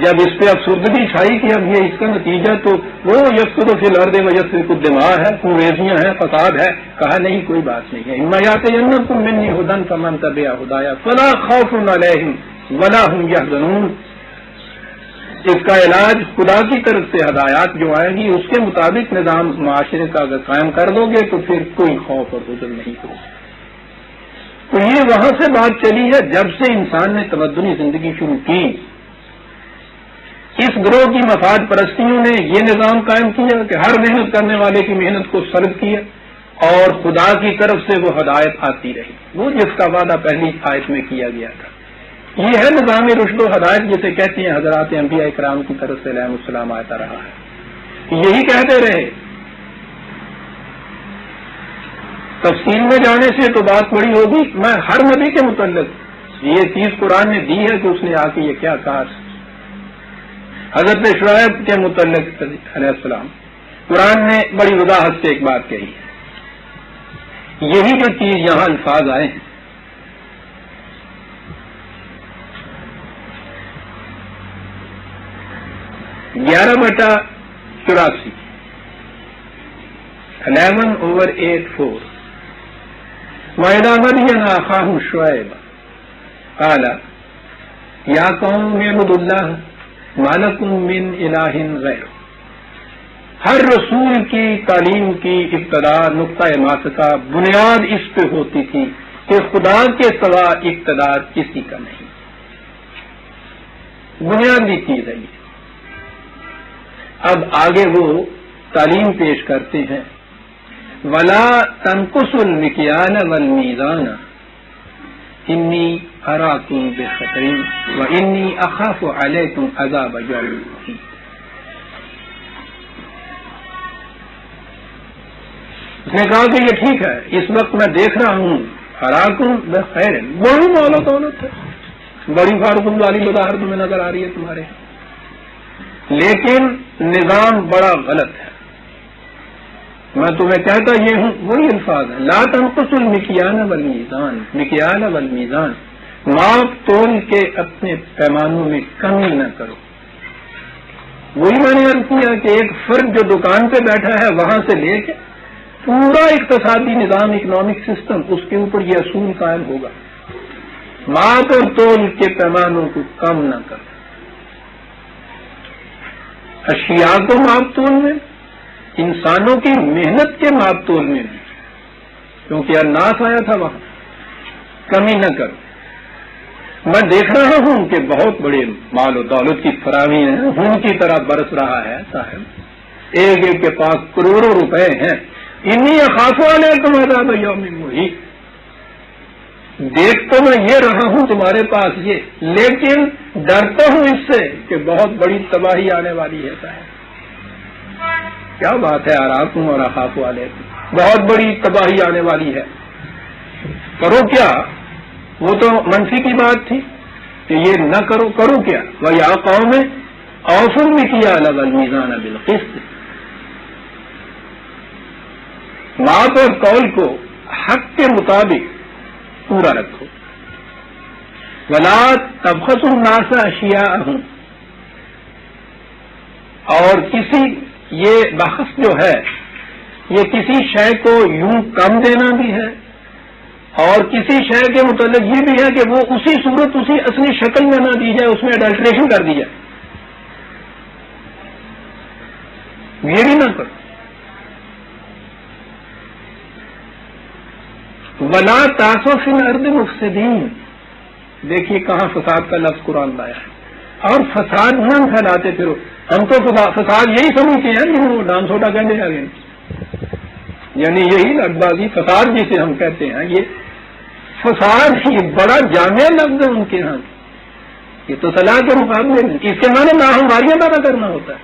جب اس پہ افسردگی چھائی کہ اب یہ اس کا نتیجہ تو وہ یفسد فی الارض ویسفک الدماء ہے، خونریزیاں ہیں، فساد ہے. کہا نہیں، کوئی بات نہیں ہے. اما یاتینکم منی ھدی فمن تبع ھدایا فلا خوف علیہم ولا هم یحزنون. اس کا علاج خدا کی طرف سے ہدایات جو آئے گی اس کے مطابق نظام معاشرے کا اگر قائم کر دو گے تو پھر کوئی خوف اور حزن نہیں ہوگا. تو یہ وہاں سے بات چلی ہے جب سے انسان نے تمدنی زندگی شروع کی. اس گروہ کی مفاد پرستیوں نے یہ نظام قائم کیا کہ ہر محنت کرنے والے کی محنت کو سلب کیا، اور خدا کی طرف سے وہ ہدایت آتی رہی، وہ جس کا وعدہ پہلی آیت میں کیا گیا تھا. یہ ہے نظام رشد و ہدایت جسے کہتے ہیں حضرات انبیاء کرام کی طرف سے علیہم السلام آتا رہا ہے. یہی کہتے رہے. تفصیل میں جانے سے تو بات بڑی ہوگی. میں ہر نبی کے متعلق یہ چیز قرآن نے دی ہے کہ اس نے آ کے یہ کیا کہا. حضرت شعیب کے متعلق علیہ السلام قرآن نے بڑی وضاحت سے ایک بات کہی ہے. یہی جو چیز یہاں الفاظ آئے ہیں، 11/84 11/84 وَإِذَا مَدْيَنَ أَخَاهُمْ شُعَيْبًا قَالَ يَا قَوْمِ اعْبُدُوا اللَّهَ مَا لَكُمْ مِنْ إِلَٰهٍ غَيْرُهُ. ہر رسول کی تعلیم کی ابتدا، نقطہ ماسکہ، بنیاد اس پہ ہوتی تھی کہ خدا کے سوا اقتدار کسی کا نہیں. بنیادی چیز ہے یہ. اب آگے وہ تعلیم پیش کرتے ہیں وَلَا تَنْقُصُوا الْمِكْيَالَ وَالْمِيزَانَ إِنِّي أَرَاكُمْ بِخَيْرٍ وَإِنِّي أَخَافُ عَلَيْكُمْ عَذَابَ يَوْمٍ مُحِيطٍ. اس نے کہا کہ یہ ٹھیک ہے، اس وقت میں دیکھ رہا ہوں أَرَاكُمْ بِخَيْرٍ، بڑی دولت ہے، بڑی فاروق والی بظاہر تمہیں نظر آ رہی ہے تمہارے، لیکن نظام بڑا غلط ہے. میں تمہیں کہتا یہ ہوں، وہی الفاظ ہیں لا تنقصوا المکیال والمیزان، مکیال والمیزان، ماپ تول کے اپنے پیمانوں میں کمی نہ کرو. وہی میں نے عرض کیا کہ ایک فرد جو دکان پہ بیٹھا ہے وہاں سے لے کے پورا اقتصادی نظام، اکنامک سسٹم، اس کے اوپر یہ اصول قائم ہوگا، ماپ اور تول کے پیمانوں کو کم نہ کرو. اشیاء کو ماپ تول میں، انسانوں کی محنت کے ماپ تول میں بھی، کیونکہ الناس آیا تھا وہاں، کمی نہ کرو. میں دیکھ رہا ہوں کہ بہت بڑے مال و دولت کی فراہمی ہے، خون کی طرح برس رہا ہے صاحب، ایک ایک کے پاس کروڑوں روپے ہیں، انی اخاف علیکم عذاب یوم محیط، دیکھ تو میں یہ رہا ہوں تمہارے پاس یہ، لیکن ڈرتا ہوں اس سے کہ بہت بڑی تباہی آنے والی ہے صاحب۔ کیا بات ہے، اراکم اور اخاف علیکم، بہت بڑی تباہی آنے والی ہے، کرو کیا؟ وہ تو منفی کی بات تھی کہ یہ نہ کرو، کرو کیا؟ وَيَا قَوْمِ أَوْفُوا الْمِكْيَالَ وَالْمِيزَانَ بِالْقِسْطِ، بات اور قول کو حق کے مطابق پورا رکھو، وَلَا تَبْخَسُوا النَّاسَ أَشْيَاءَهُمْ، اور کسی یہ بخس جو ہے یہ کسی شے کو یوں کم دینا بھی ہے، اور کسی شے کے متعلق یہ بھی ہے کہ وہ اسی صورت اسی اصلی شکل میں نہ دی جائے، اس میں اڈلٹریشن کر دی جائے، یہ بھی نہ کرو۔ وَلَا تَعْثَوْا فِي الْأَرْضِ مُفْسِدِينَ، دیکھیے کہاں فساد کا لفظ قرآن لایا ہے، اور فساد نہ پھیلاتے پھرو، ہم تو فساد یہی سمجھتے ہیں کہ وہ ڈانس ہوٹا کہنے آ گئے، یعنی یہی لٹ بازی فساد جسے ہم کہتے ہیں، یہ فساد ہی بڑا جامع لفظ ہے ان کے ہاں، یہ تو صلاح کے مقابلے میں، اس کے معنی ناہمواریاں پیدا کرنا ہوتا ہے،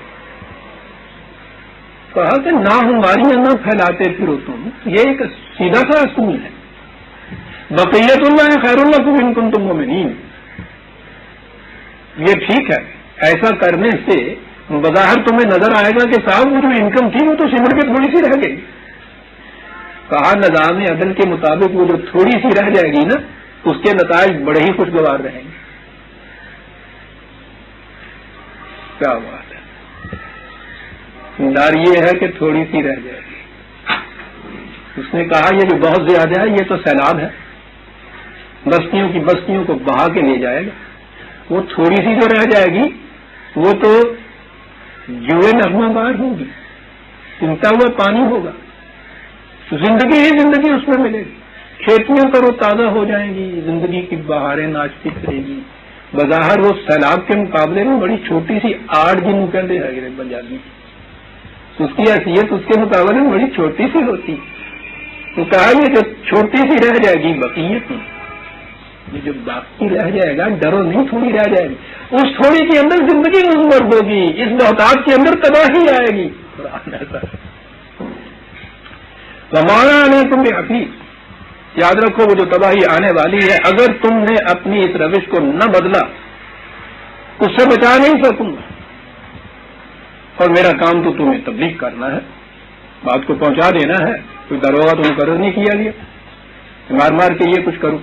کہا کہ ناہمواریاں نہ پھیلاتے پھرو تم، یہ ایک سیدھا سا اصول ہے، بقیت اللہ خیر لکم ان کنتم مؤمنین، یہ ٹھیک ہے، ایسا کرنے سے بظاہر تمہیں نظر آئے گا کہ صاحب وہ جو انکم تھی وہ تو سمٹ کے تھوڑی سی رہ گئی، کہا نظام عدل کے مطابق وہ جو تھوڑی سی رہ جائے گی نا اس کے نتائج بڑے ہی خوشگوار رہیں گے۔ کیا بات ہے، ڈر یہ ہے کہ تھوڑی سی رہ جائے گی، اس نے کہا یہ جو بہت زیادہ ہے یہ تو سیلاب ہے، بستیوں کی بستیوں کو بہا کے لے جائے گا، وہ تھوڑی سی جو رہ جائے گی وہ تو جوئے نغمہ بار ہوگی، چمتا ہوا پانی ہوگا، زندگی ہی زندگی اس میں ملے گی، کھیتیاں کرو تازہ ہو جائیں گی، زندگی کی بہاریں ناچتی پھرے گی، بظاہر وہ سیلاب کے مقابلے میں بڑی چھوٹی سی آڑ جنوں کہتے ہیں پنجابی، اس کی حیثیت اس کے مقابلے میں بڑی چھوٹی سی ہوتی، تو کہا یہ جو چھوٹی سی رہ جائے گی بقیت، یہ جو باقی رہ جائے گا ڈرو نہیں تھوڑی رہ جائے گی، اس تھوڑی کے اندر زندگی مضمر ہوگی، اس محتاج کے اندر تباہی آئے گی، وَمَا عَلَيْكُمْ بِحَفِيظٍ، یاد رکھو وہ جو تباہی آنے والی ہے اگر تم نے اپنی اس روش کو نہ بدلا اس سے بچا نہیں سکوں گا، اور میرا کام تو تمہیں تبلیغ کرنا ہے، بات کو پہنچا دینا ہے، کوئی دروگا تو مقرر نہیں کیا گیا مار مار کے یہ کچھ کروں۔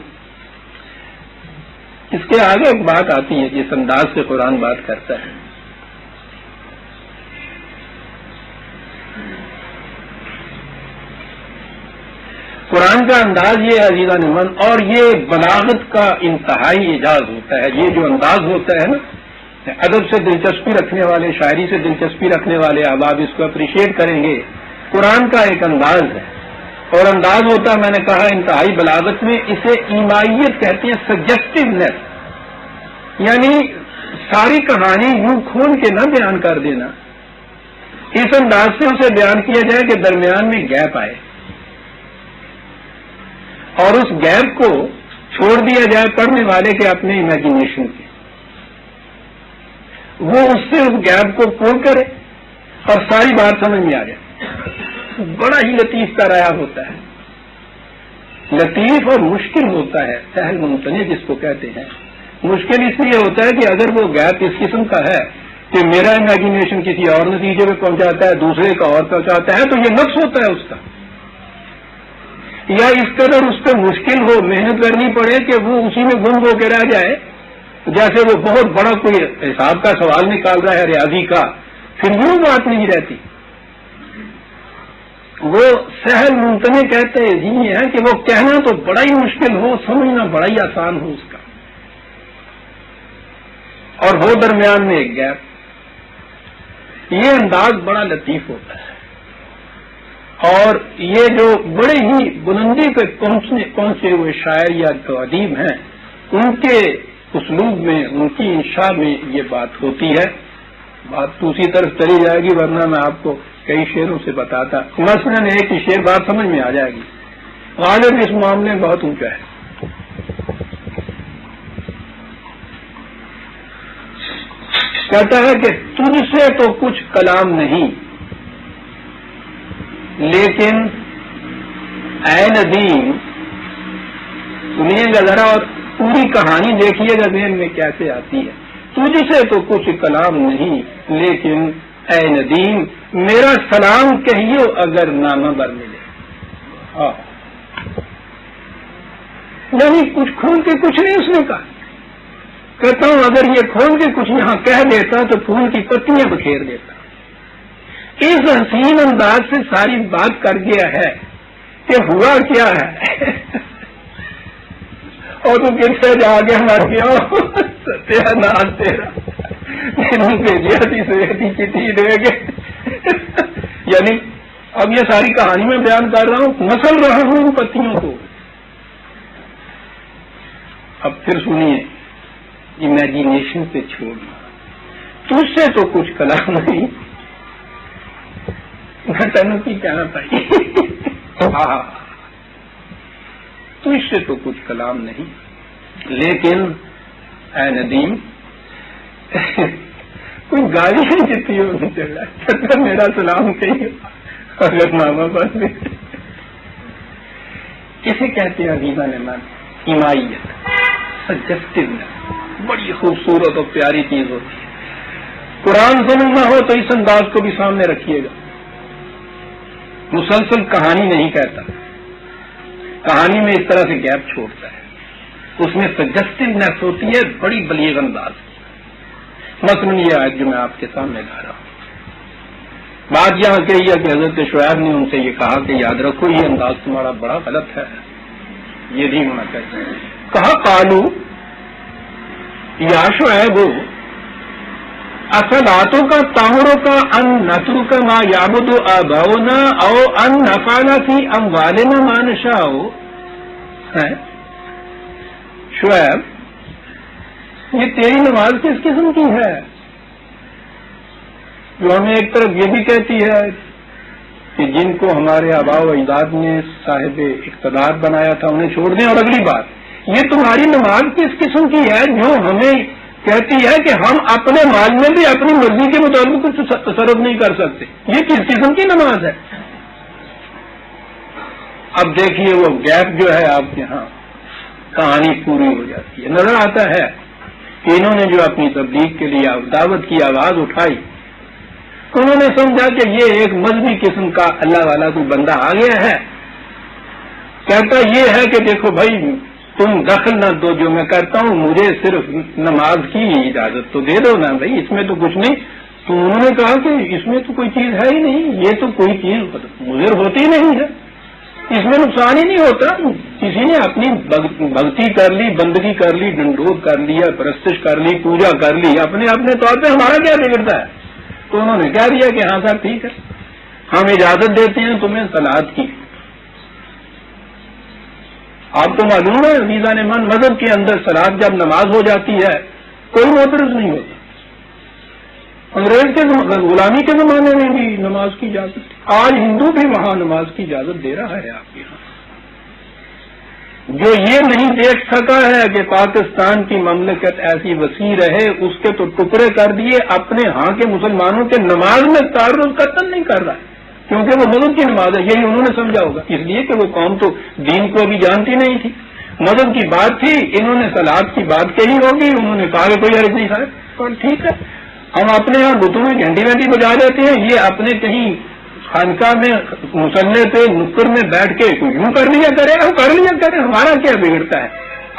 اس کے آگے ایک بات آتی ہے جس انداز سے قرآن بات کرتا ہے، قرآن کا انداز یہ عزیزان من، اور یہ بلاغت کا انتہائی اعجاز ہوتا ہے، یہ جو انداز ہوتا ہے نا، ادب سے دلچسپی رکھنے والے، شاعری سے دلچسپی رکھنے والے احباب اس کو اپریشیٹ کریں گے، قرآن کا ایک انداز ہے، اور انداز ہوتا ہے میں نے کہا انتہائی بلاغت میں، اسے ایمائیت کہتے ہیں، سجیسٹیونیس، یعنی ساری کہانی یوں کھول کے نہ بیان کر دینا، اس انداز سے اسے بیان کیا جائے کہ درمیان میں گیپ آئے، اور اس گیپ کو چھوڑ دیا جائے پڑھنے والے کے اپنے امیجنیشن کے، وہ اس سے اس گیپ کو پور کرے اور ساری بات سمجھ میں آ جائے، بڑا ہی لطیف کا رایا ہوتا ہے، لطیف اور مشکل ہوتا ہے، سہل ممتنع جس کو کہتے ہیں، مشکل اس لیے ہوتا ہے کہ اگر وہ گیپ اس قسم کا ہے کہ میرا امیجنیشن کسی اور نتیجے پہ پہنچاتا ہے، دوسرے کا اور پہنچاتا ہے، تو یہ نقص ہوتا ہے اس کا، یا اس قدر اس پہ مشکل ہو، محنت کرنی پڑے کہ وہ اسی میں گم ہو کے رہ جائے، جیسے وہ بہت بڑا کوئی حساب کا سوال نکال رہا ہے ریاضی کا، پھر وہ بات نہیں رہتی، وہ سہل ممتنع کہتے یہ ہے کہ وہ کہنا تو بڑا ہی مشکل ہو، سمجھنا بڑا ہی آسان ہو اس کا، اور وہ درمیان میں ایک گیپ، یہ انداز بڑا لطیف ہوتا ہے، اور یہ جو بڑے ہی بلندی پہ پہنچے ہوئے شاعر یا ادیب ہیں، ان کے اسلوب میں، ان کی انشاء میں یہ بات ہوتی ہے. بات تو اسی طرف چلی جائے گی، ورنہ میں آپ کو کئی شعروں سے بتاتا. مثلاً ایک ہی شعر بات سمجھ میں آ جائے گی. غالب اس معاملے میں بہت اونچا ہے. کہتا ہے کہ تجھ سے تو کچھ کلام نہیں، لیکن اے ندیم، سنیے گا ذرا اور پوری کہانی دیکھیے گا ذہن میں کیسے آتی ہے. تجھ سے تو کچھ کلام نہیں، لیکن اے ندیم میرا سلام کہیو اگر نامہ بر ملے. ہاں، یعنی کچھ کھول کے کچھ نہیں اس نے کہا. کہتا ہوں اگر یہ کھول کے کچھ یہاں کہہ دیتا تو پھول کی پتیاں بکھیر دیتا. اس حسین انداز سے ساری بات کر گیا ہے کہ ہوا کیا ہے. اور تو کس جا کے مر گیا ستیہ ناز تیرا بھیجیا تھی سویتی چٹھی دے گے. یعنی اب یہ ساری کہانی میں بیان کر رہا ہوں، مسل رہا ہوں ان پتیوں کو. اب پھر سنیے، امیجنیشن پہ چھوڑنا. تجھ سے تو کچھ کلام نہیں، گھٹن کی کہنا پائی. ہاں، تجھ سے تو کچھ کلام نہیں، لیکن اے ندیم کوئی گالی نہیں جتنی ہو نہیں چل رہا. میرا سلام کہیے اگر ماما بس میں. اسے کہتے ہیں عزیزان من ایمائیت، سجسٹیونیس. بڑی خوبصورت اور پیاری چیز ہوتی ہے. قرآن سمجھنا ہو تو اس انداز کو بھی سامنے رکھیے گا. مسلسل کہانی نہیں کہتا، کہانی میں اس طرح سے گیپ چھوڑتا ہے. اس میں سجسٹیونیس ہوتی ہے بڑی بلیغ انداز. مثلاً یہ آیت جو میں آپ کے سامنے لا رہا ہوں، بات یہاں کہی ہے کہ حضرت شعیب نے ان سے یہ کہا کہ یاد رکھو یہ انداز تمہارا بڑا غلط ہے، یہ نہیں ہونا چاہیے. کہا قالو یا شعیب اصلاتوں کا طاہروں کا ان نترو کا ما یعبد آباؤنا او ان نفعل فی اموالنا ما نشاء. شعیب یہ تیری نماز کس قسم کی ہے جو ہمیں ایک طرف یہ بھی کہتی ہے کہ جن کو ہمارے آباء و اجداد نے صاحب اقتدار بنایا تھا انہیں چھوڑ دیں، اور اگلی بات یہ تمہاری نماز کس قسم کی ہے جو ہمیں کہتی ہے کہ ہم اپنے مال میں بھی اپنی مرضی کے مطابق کچھ تصرف نہیں کر سکتے. یہ کس قسم کی نماز ہے؟ اب دیکھیے وہ گیپ جو ہے آپ کے ہاں کہانی پوری ہو جاتی ہے. نظر آتا ہے کہ انہوں نے جو اپنی تبلیغ کے لیے دعوت کی آواز اٹھائی، انہوں نے سمجھا کہ یہ ایک مذہبی قسم کا اللہ والا کوئی بندہ آ گیا ہے. کہتا یہ ہے کہ دیکھو بھائی تم دخل نہ دو جو میں کرتا ہوں، مجھے صرف نماز کی اجازت تو دے دو نا بھائی، اس میں تو کچھ نہیں. تو انہوں نے کہا کہ اس میں تو کوئی چیز ہے ہی نہیں، یہ تو کوئی چیز مضر ہوتی نہیں ہے، اس میں نقصان ہی نہیں ہوتا. کسی نے اپنی بھکتی کر لی، بندگی کر لی، ڈنڈوت کر لیا، پرستش کر لی، پوجا کر لی اپنے اپنے طور پہ، ہمارا کیا بگڑتا ہے؟ تو انہوں نے کہہ دیا کہ ہاں صاحب ٹھیک ہے، ہم اجازت دیتے ہیں تمہیں صلاۃ کی. آپ کو معلوم ہے عزیزان من، مذہب کے اندر صلاۃ جب نماز ہو جاتی ہے کوئی معترض نہیں ہوتا. انگریز کے غلامی کے زمانے میں بھی نماز کی اجازت تھی، آج ہندو بھی وہاں نماز کی اجازت دے رہا ہے آپ کے یہاں. جو یہ نہیں دیکھ سکا ہے کہ پاکستان کی مملکت ایسی وسیع رہے، اس کے تو ٹکڑے کر دیے. اپنے ہاں کے مسلمانوں کے نماز میں تعرض قطعاً نہیں کر رہا ہے، کیونکہ وہ مذہب کی نماز ہے. یہی انہوں نے سمجھا ہوگا، اس لیے کہ وہ قوم تو دین کو ابھی جانتی نہیں تھی، مذہب کی بات تھی. انہوں نے صلاۃ کی بات کہی ہوگی، انہوں نے کہا کہ کوئی حرج نہیں صاحب ٹھیک ہے. ہم اپنے یہاں بتوں میں گھنٹی وینٹی بجا دیتے ہیں، یہ اپنے کہیں خانقاہ میں مسلح پہ نکر میں بیٹھ کے کوئی یوں کر لیا کرے، ہم کر لیا کرے، ہمارا کیا بگڑتا ہے؟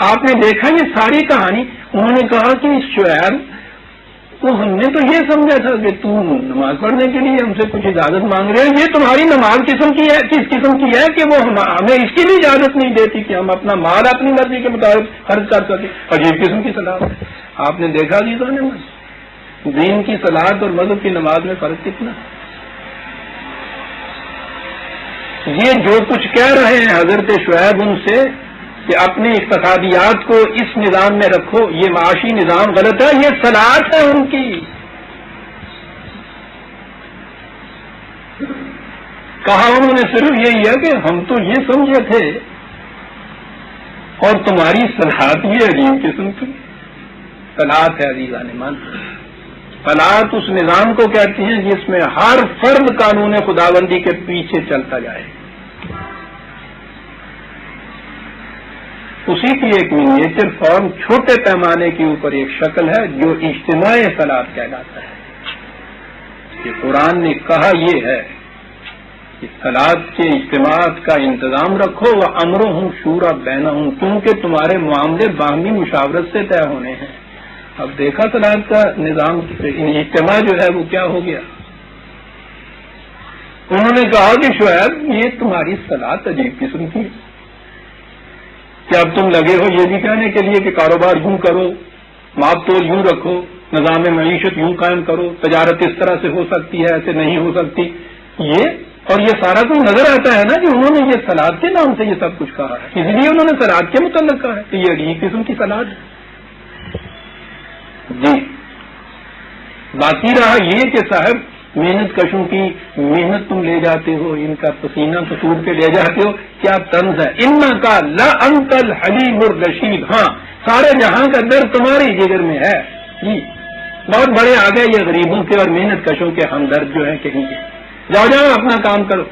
آپ نے دیکھا یہ ساری کہانی. انہوں نے کہا کہ شعیب تو ہم نے تو یہ سمجھا تھا کہ تم نماز پڑھنے کے لیے ہم سے کچھ اجازت مانگ رہے ہیں، یہ تمہاری نماز قسم کی ہے، کس قسم کی ہے کہ وہ ہمیں اس کی بھی اجازت نہیں دیتی کہ ہم اپنا مال اپنی مرضی کے مطابق خرچ کر سکیں. عجیب قسم کی صلاح ہے. آپ نے دیکھا دین کی صلاحت اور مذہب کی نماز میں فرق کتنا. یہ جو کچھ کہہ رہے ہیں حضرت شعیب ان سے، کہ اپنے اقتصادیات کو اس نظام میں رکھو، یہ معاشی نظام غلط ہے، یہ صلاحت ہے ان کی. کہا انہوں نے صرف یہی ہے کہ ہم تو یہ سمجھے تھے اور تمہاری صلاحت یہ عجیب قسم کی صلاحت ہے. عزیزان مان، صلاحت اس نظام کو کہتے ہیں جس میں ہر فرد قانون خداوندی کے پیچھے چلتا جائے. اسی کی ایک منیچر فارم چھوٹے پیمانے کے اوپر ایک شکل ہے جو اجتماع صلاحت کہلاتا ہے. کہ قرآن نے کہا یہ ہے کہ صلاحت کے اجتماعات کا انتظام رکھو، وہ امروں ہوں شورا بینا ہوں، کیونکہ تمہارے معاملے باہمی مشاورت سے طے ہونے ہیں. اب دیکھا صلاحت کا نظام اجتماع جو ہے وہ کیا ہو گیا. انہوں نے کہا کہ شعیب یہ تمہاری صلاحت عجیب قسم کی کہ اب تم لگے ہو یہ بھی کہنے کے لیے کہ کاروبار یوں کرو، ماپ تول یوں رکھو، نظام معیشت یوں قائم کرو، تجارت اس طرح سے ہو سکتی ہے، ایسے نہیں ہو سکتی. اور یہ سارا کچھ نظر آتا ہے نا کہ انہوں نے یہ صلاحت کے نام سے یہ سب کچھ کہا ہے، اس لیے انہوں نے صلاحت کے متعلق کہا ہے کہ یہ عجیب قسم کی صلاحت ہے. جی باقی رہا یہ کہ صاحب محنت کشوں کی محنت تم لے جاتے ہو، ان کا پسینہ کسور کے لے جاتے ہو، کیا طنز ہے. ان کا لا انت الحلیم الرشید، ہاں سارے جہاں کا درد تمہاری جگر میں ہے. جی بہت بڑے آ گئے یہ غریبوں کے اور محنت کشوں کے ہمدرد جو ہیں کہیں کے. جاؤ جاؤ اپنا کام کرو،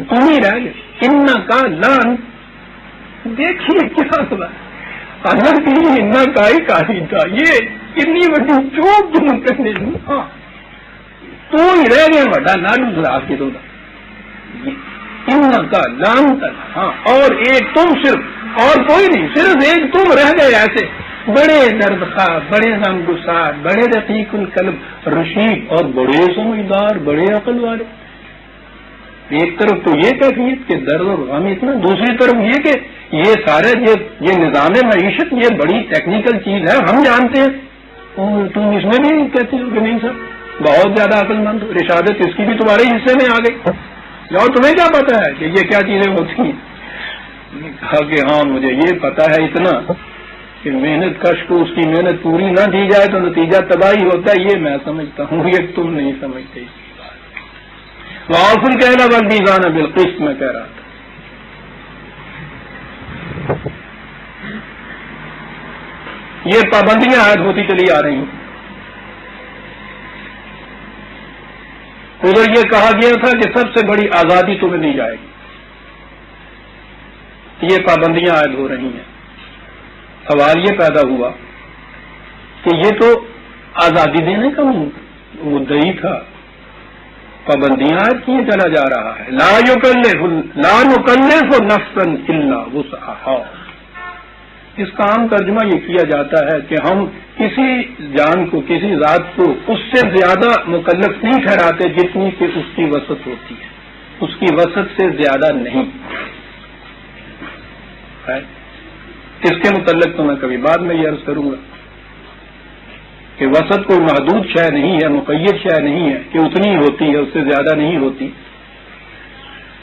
تم ہی رہ گئے. ان کا لا دیکھیے کیا سنا اگر ان کا ہی کاری تھا یہ کتنی بڑی چوک تم کرنے دوں. ہاں تو ہی رہ گئے بڑا نالو خراب کے دو ان کا لام تک. ہاں اور ایک تم صرف، اور کوئی نہیں، صرف ایک تم رہ گئے ایسے بڑے درد خواہ، بڑے غمگسار، بڑے رقیق القلب رشید اور بڑے سمجھدار، بڑے عقل والے. ایک طرف تو یہ کیفیت کہ درد اور غم اتنا، دوسری طرف یہ کہ یہ سارے یہ نظام معیشت یہ بڑی ٹیکنیکل چیز ہے، ہم جانتے ہیں. تم اس میں بھی کہتے ہو کہ نہیں سر بہت زیادہ عقل مند، رشادت اس کی بھی تمہارے حصے میں آ گئی. اور تمہیں کیا پتا ہے کہ یہ کیا چیزیں ہوتی ہیں. کہا کہ ہاں مجھے یہ پتا ہے اتنا کہ محنت کش کو اس کی محنت پوری نہ دی جائے تو نتیجہ تباہی ہوتا ہے، یہ میں سمجھتا ہوں، یہ تم نہیں سمجھتے. وَأَوْفُوا الْكَيْلَ وَالْمِيزَانَ بِالْقِسْطِ میں کہہ رہا تھا. یہ پابندیاں عائد ہوتی چلی آ رہی ہیں. ادھر یہ کہا گیا تھا کہ سب سے بڑی آزادی تمہیں دی جائے گی، یہ پابندیاں عائد ہو رہی ہیں. سوال یہ پیدا ہوا کہ یہ تو آزادی دینے کا مدعی تھا، پابندیاں عائد کیے چلا جا رہا ہے. لا نکلف نفسا الا وسعها. اس کا عام ترجمہ یہ کیا جاتا ہے کہ ہم کسی جان کو، کسی ذات کو اس سے زیادہ مکلف نہیں ٹھہراتے جتنی کہ اس کی وسعت ہوتی ہے، اس کی وسعت سے زیادہ نہیں. اس کے متعلق تو میں کبھی بعد میں یہ عرض کروں گا کہ وسعت کوئی محدود شے نہیں ہے، مقید شے نہیں ہے کہ اتنی ہی ہوتی ہے، اس سے زیادہ نہیں ہوتی.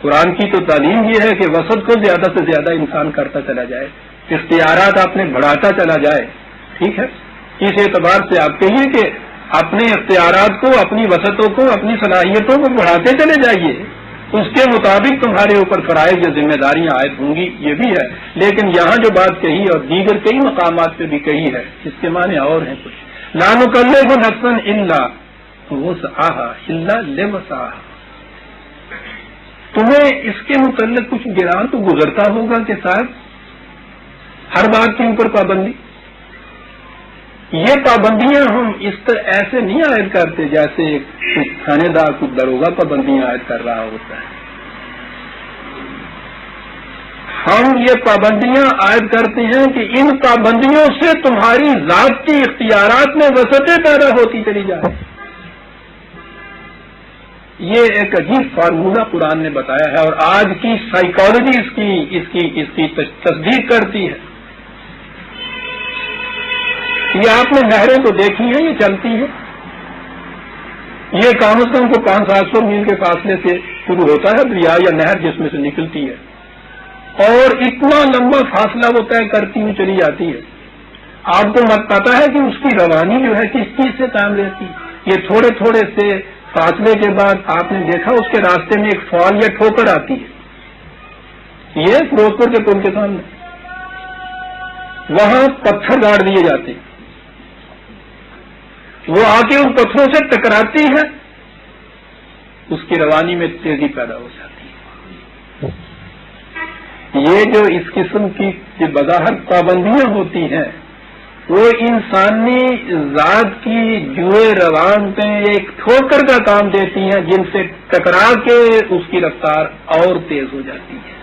قرآن کی تو تعلیم یہ ہے کہ وسعت کو زیادہ سے زیادہ انسان کرتا چلا جائے، اختیارات آپ نے بڑھاتا چلا جائے. ٹھیک ہے، اس اعتبار سے آپ کہیے کہ اپنے اختیارات کو، اپنی وسعتوں کو، اپنی صلاحیتوں کو بڑھاتے چلے جائیے، اس کے مطابق تمہارے اوپر فرائض یا ذمہ داریاں عائد ہوں گی. یہ بھی ہے، لیکن یہاں جو بات کہی اور دیگر کئی مقامات پہ بھی کہی ہے اس کے معنی اور ہیں کچھ. لا نکلف نفسا الا وسعها الا لوسعها. تمہیں اس کے متعلق کچھ گران تو گزرتا ہوگا کہ صاحب ہر بات کے اوپر پابندی. یہ پابندیاں ہم اس طرح ایسے نہیں عائد کرتے جیسے کچھ تھانے دار، کچھ داروغہ پابندیاں عائد کر رہا ہوتا ہے. ہم یہ پابندیاں عائد کرتے ہیں کہ ان پابندیوں سے تمہاری ذات کی اختیارات میں وسعتیں پیدا ہوتی چلی جائیں. یہ ایک عجیب فارمولہ قرآن نے بتایا ہے اور آج کی سائیکالوجی اس کی تصدیق کرتی ہے. یہ آپ نے نہریں تو دیکھی ہیں، یہ چلتی ہیں، یہ کم از کم کو 500-700 میل کے فاصلے سے شروع ہوتا ہے دریا یا نہر جس میں سے نکلتی ہے. اور اتنا لمبا فاصلہ وہ طے کرتی ہوئی چلی جاتی ہے. آپ کو مت پتا ہے کہ اس کی روانی جو ہے کس چیز سے کام لیتی ہے. یہ تھوڑے تھوڑے سے فاصلے کے بعد آپ نے دیکھا اس کے راستے میں ایک فال یا ٹھوکر آتی ہے. یہ فیروزپور کے پل کے سامنے وہاں پتھر گاڑ دیے جاتے ہیں. وہ آ کے ان پتھروں سے ٹکراتی ہے, اس کی روانی میں تیزی پیدا ہو جاتی ہے. یہ جو اس قسم کی بظاہر پابندیاں ہوتی ہیں وہ انسانی ذات کی جوئے روان پہ ایک ٹھوکر کا کام دیتی ہیں, جن سے ٹکرا کے اس کی رفتار اور تیز ہو جاتی ہے.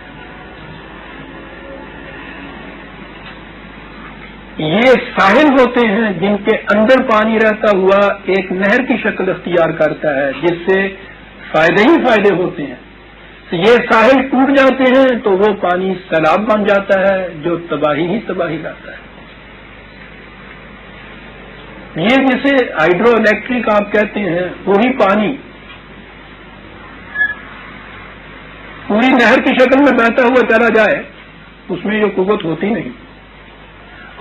یہ ساحل ہوتے ہیں جن کے اندر پانی رہتا ہوا ایک نہر کی شکل اختیار کرتا ہے, جس سے فائدے ہی فائدے ہوتے ہیں. یہ ساحل ٹوٹ جاتے ہیں تو وہ پانی سیلاب بن جاتا ہے جو تباہی ہی تباہی لاتا ہے. یہ جسے ہائیڈرو الیکٹرک آپ کہتے ہیں, وہی پانی پوری نہر کی شکل میں بہتا ہوا چلا جائے, اس میں یہ قوت ہوتی نہیں.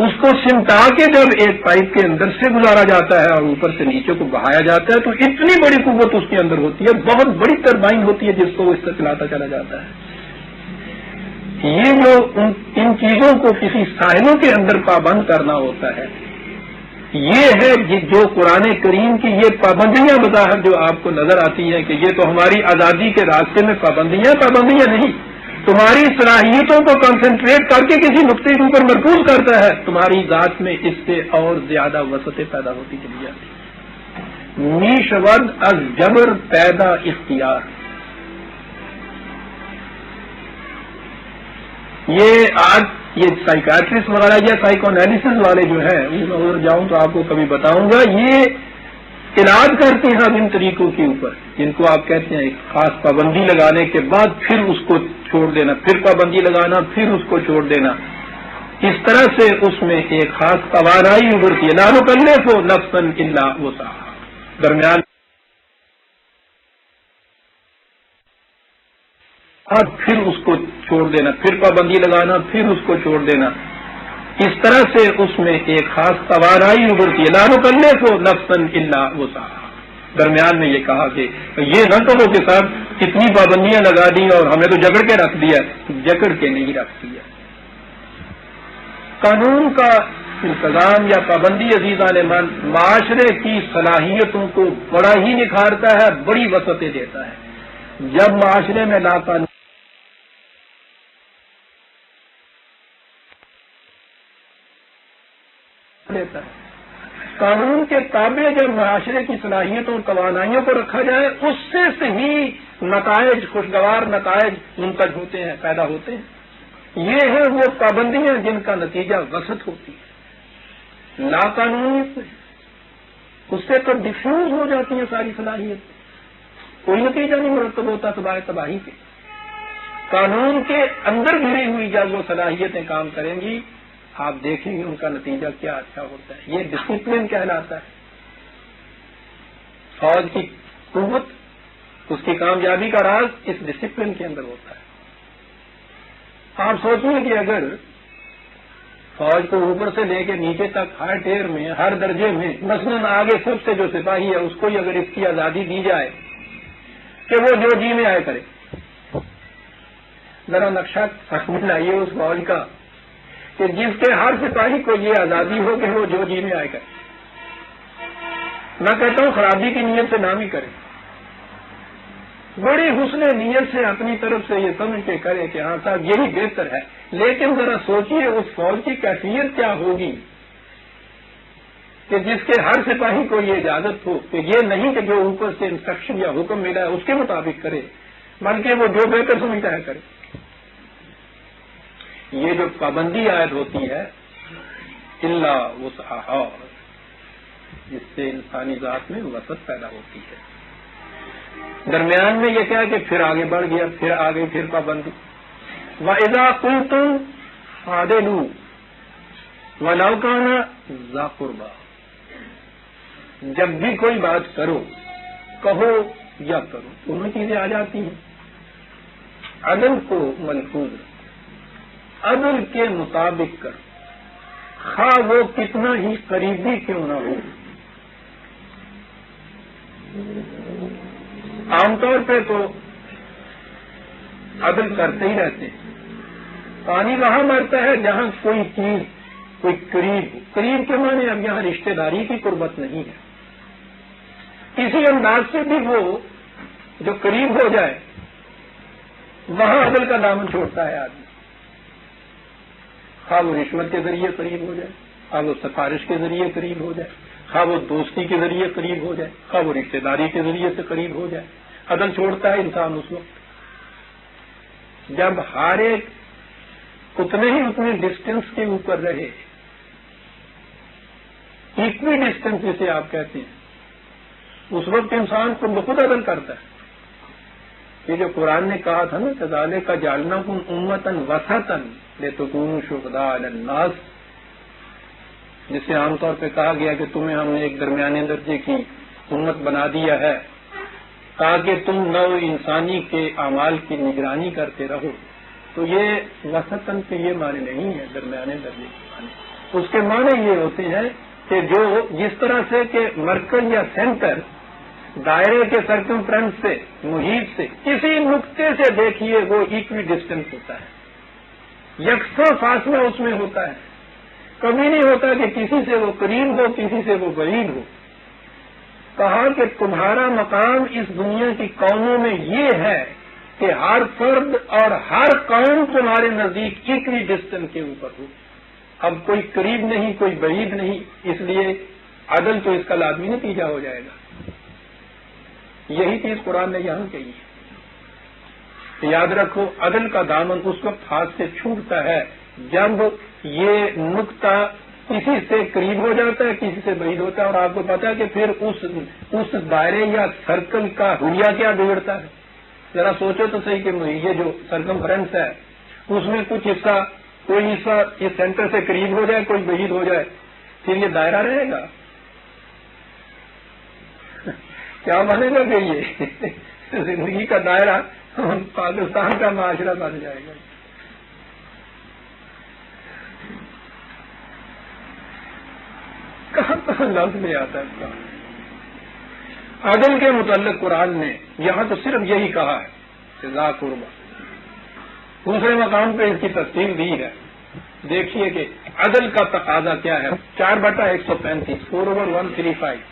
اس کو سمٹا کے جب ایک پائپ کے اندر سے گزارا جاتا ہے اور اوپر سے نیچے کو بہایا جاتا ہے تو اتنی بڑی قوت اس کے اندر ہوتی ہے, بہت بڑی ٹربائن ہوتی ہے جس کو وہ اس سے چلاتا چلا جاتا ہے. یہ جو ان چیزوں کو کسی ساحلوں کے اندر پابند کرنا ہوتا ہے, یہ ہے جو قرآن کریم کی یہ پابندیاں بظاہر جو آپ کو نظر آتی ہیں کہ یہ تو ہماری آزادی کے راستے میں پابندیاں نہیں, تمہاری صلاحیتوں کو کنسنٹریٹ کر کے کسی نقطے کے اوپر مرکوز کرتا ہے, تمہاری ذات میں اس سے اور زیادہ وسعتیں پیدا ہوتی چلی جاتی. نیش ود از جبر پیدا اختیار. یہ آج یہ سائیکاٹرسٹ وغیرہ یا سائیکو انالیسس والے جو ہیں, میں ادھر جاؤں تو آپ کو کبھی بتاؤں گا, یہ علاج کرتے ہیں اب ان طریقوں کے اوپر جن کو آپ کہتے ہیں ایک خاص پابندی لگانے کے بعد پھر اس کو چھوڑ دینا, پھر پابندی لگانا, پھر اس کو چھوڑ دینا. اس طرح سے اس میں ایک خاص توانائی ابھرتی ہے. لا نکلف نفسا الا وسعها, درمیان اور پھر اس کو چھوڑ دینا, پھر پابندی لگانا, پھر اس کو چھوڑ دینا. اس طرح سے اس میں ایک خاص توانائی ابھرتی ہے. لا نکلف نفسا الا وسعها. درمیان میں یہ کہا کہ یہ نہ کہو کہ صاحب کتنی پابندیاں لگا دی اور ہمیں تو جکڑ کے رکھ دیا, جکڑ کے نہیں رکھ دیا. قانون کا انتظام یا پابندی عزیزان من معاشرے کی صلاحیتوں کو بڑا ہی نکھارتا ہے, بڑی وسعتیں دیتا ہے. جب معاشرے میں لاقانون دیتا ہے, قانون کے تابع جب معاشرے کی صلاحیتوں اور توانائیوں کو رکھا جائے, اس سے صحیح نتائج, خوشگوار نتائج منتج ہوتے ہیں, پیدا ہوتے ہیں. یہ ہیں وہ پابندیاں جن کا نتیجہ وسعت ہوتی ہے. لا قانونی اس سے تو ڈفیوز ہو جاتی ہیں ساری صلاحیت, کوئی نتیجہ نہیں مرتب ہوتا تباہی کے. قانون کے اندر گھری ہوئی جب وہ صلاحیتیں کام کریں گی, آپ دیکھیں گے ان کا نتیجہ کیا اچھا ہوتا ہے. یہ ڈسپلن کہلاتا ہے. فوج کی قوت, اس کی کامیابی کا راز اس ڈسپلن کے اندر ہوتا ہے. آپ سوچیں کہ اگر فوج کو اوپر سے لے کے نیچے تک ہر ٹیر میں, ہر درجے میں, مثلاً آگے سب سے جو سپاہی ہے اس کو ہی اگر اس کی آزادی دی جائے کہ وہ جو جی میں آئے کرے, ذرا نقشہ سمجھ لائیے اس فوج کا کہ جس کے ہر سپاہی کو یہ آزادی ہو کہ وہ جو جی میں آئے کرے. میں کہتا ہوں خرابی کی نیت سے نام ہی کرے, بڑی حسن نیت سے اپنی طرف سے یہ سمجھ کے کرے کہ ہاں صاحب یہی بہتر ہے. لیکن ذرا سوچیے اس فوج کی کیفیت کیا ہوگی کہ جس کے ہر سپاہی کو یہ اجازت ہو کہ یہ نہیں کہ جو اوپر سے انسٹرکشن یا حکم ملا ہے اس کے مطابق کرے, بلکہ وہ جو بہتر سمجھتا ہے کرے. یہ جو پابندی عائد ہوتی ہے الا وسعها, جس سے انسانی ذات میں وسعت پیدا ہوتی ہے. درمیان میں یہ کیا کہ پھر آگے بڑھ گیا, پھر آگے, پھر پابندی. وَإِذَا قُلْتُمْ فَعْدِلُوا وَلَوْ كَانَ ذَا قُرْبَىٰ, جب بھی کوئی بات کرو, کہو یا کرو, دونوں چیزیں آ جاتی ہیں. عدل کو ملحوظ, عدل کے مطابق کر، خواہ وہ کتنا ہی قریبی کیوں نہ ہو۔ عام طور پہ تو عدل کرتے ہی رہتے ہیں۔ پانی وہاں مرتا ہے جہاں کوئی چیز کوئی قریب ہو۔ قریب کے معنی اب یہاں رشتہ داری کی قربت نہیں ہے، کسی انداز سے بھی وہ جو قریب ہو جائے وہاں عدل کا دامن چھوڑتا ہے آدمی، خواہ وہ رشوت کے ذریعے قریب ہو جائے، خواہ وہ سفارش کے ذریعے قریب ہو جائے، خواہ وہ دوستی کے ذریعے قریب ہو جائے، خواہ وہ رشتہ داری کے ذریعے سے قریب ہو جائے، عدل چھوڑتا ہے انسان اس وقت جب ہر ایک اتنے ڈسٹینس کے اوپر رہے، ایکوی ڈسٹینس جسے آپ کہتے ہیں، اس وقت انسان خود عدل کرتا ہے۔ یہ جو قرآن نے کہا تھا نا کذالک جعلناکم امۃ وسطا لتکونوا شہداء علی الناس، جس سے عام طور پہ کہا گیا کہ تمہیں ہم نے ایک درمیانے درجے کی امت بنا دیا ہے تاکہ تم نو انسانی کے اعمال کی نگرانی کرتے رہو، تو یہ وسطاً کے یہ معنی نہیں ہے درمیانے درجے کے معنی، اس کے معنی یہ ہوتے ہیں کہ جو جس طرح سے کہ مرکز یا سینٹر دائرے کے سرکمفرنس سے محیط سے کسی نقطے سے دیکھیے وہ ایکوی ڈسٹینس ہوتا ہے، یکساں فاصلہ اس میں ہوتا ہے، کبھی نہیں ہوتا کہ کسی سے وہ قریب ہو کسی سے وہ بعید ہو۔ کہا کہ تمہارا مقام اس دنیا کی قوموں میں یہ ہے کہ ہر فرد اور ہر قوم تمہارے نزدیک ایکوی ڈسٹینس کے اوپر ہو، اب کوئی قریب نہیں کوئی بعید نہیں، اس لیے عدل تو اس کا لازمی نتیجہ ہو جائے گا۔ یہی چیز قرآن نے یہاں کہی ہے۔ یاد رکھو عدل کا دامن اس وقت ہاتھ سے چھوٹتا ہے جب یہ نقطہ کسی سے قریب ہو جاتا ہے کسی سے بعید ہوتا ہے، اور آپ کو پتا ہے کہ پھر اس دائرے یا سرکل کا حلیہ کیا بگڑتا ہے۔ ذرا سوچو تو صحیح کہ یہ جو سرکمفرنس ہے اس میں کچھ حصہ کوئی حصہ اس سینٹر سے قریب ہو جائے کوئی بعید ہو جائے، پھر یہ دائرہ رہے گا کیا بنے گا کہ یہ زندگی کا دائرہ پاکستان کا معاشرہ بن جائے گا۔ کہاں کہاں لفظ میں آتا ہے اس کا۔ عدل کے متعلق قرآن نے یہاں تو صرف یہی کہا ہے کہ ذا قربا، دوسرے مقام پہ اس کی تفصیل دی ہے۔ دیکھیے کہ عدل کا تقاضا کیا ہے، 4/135 4/135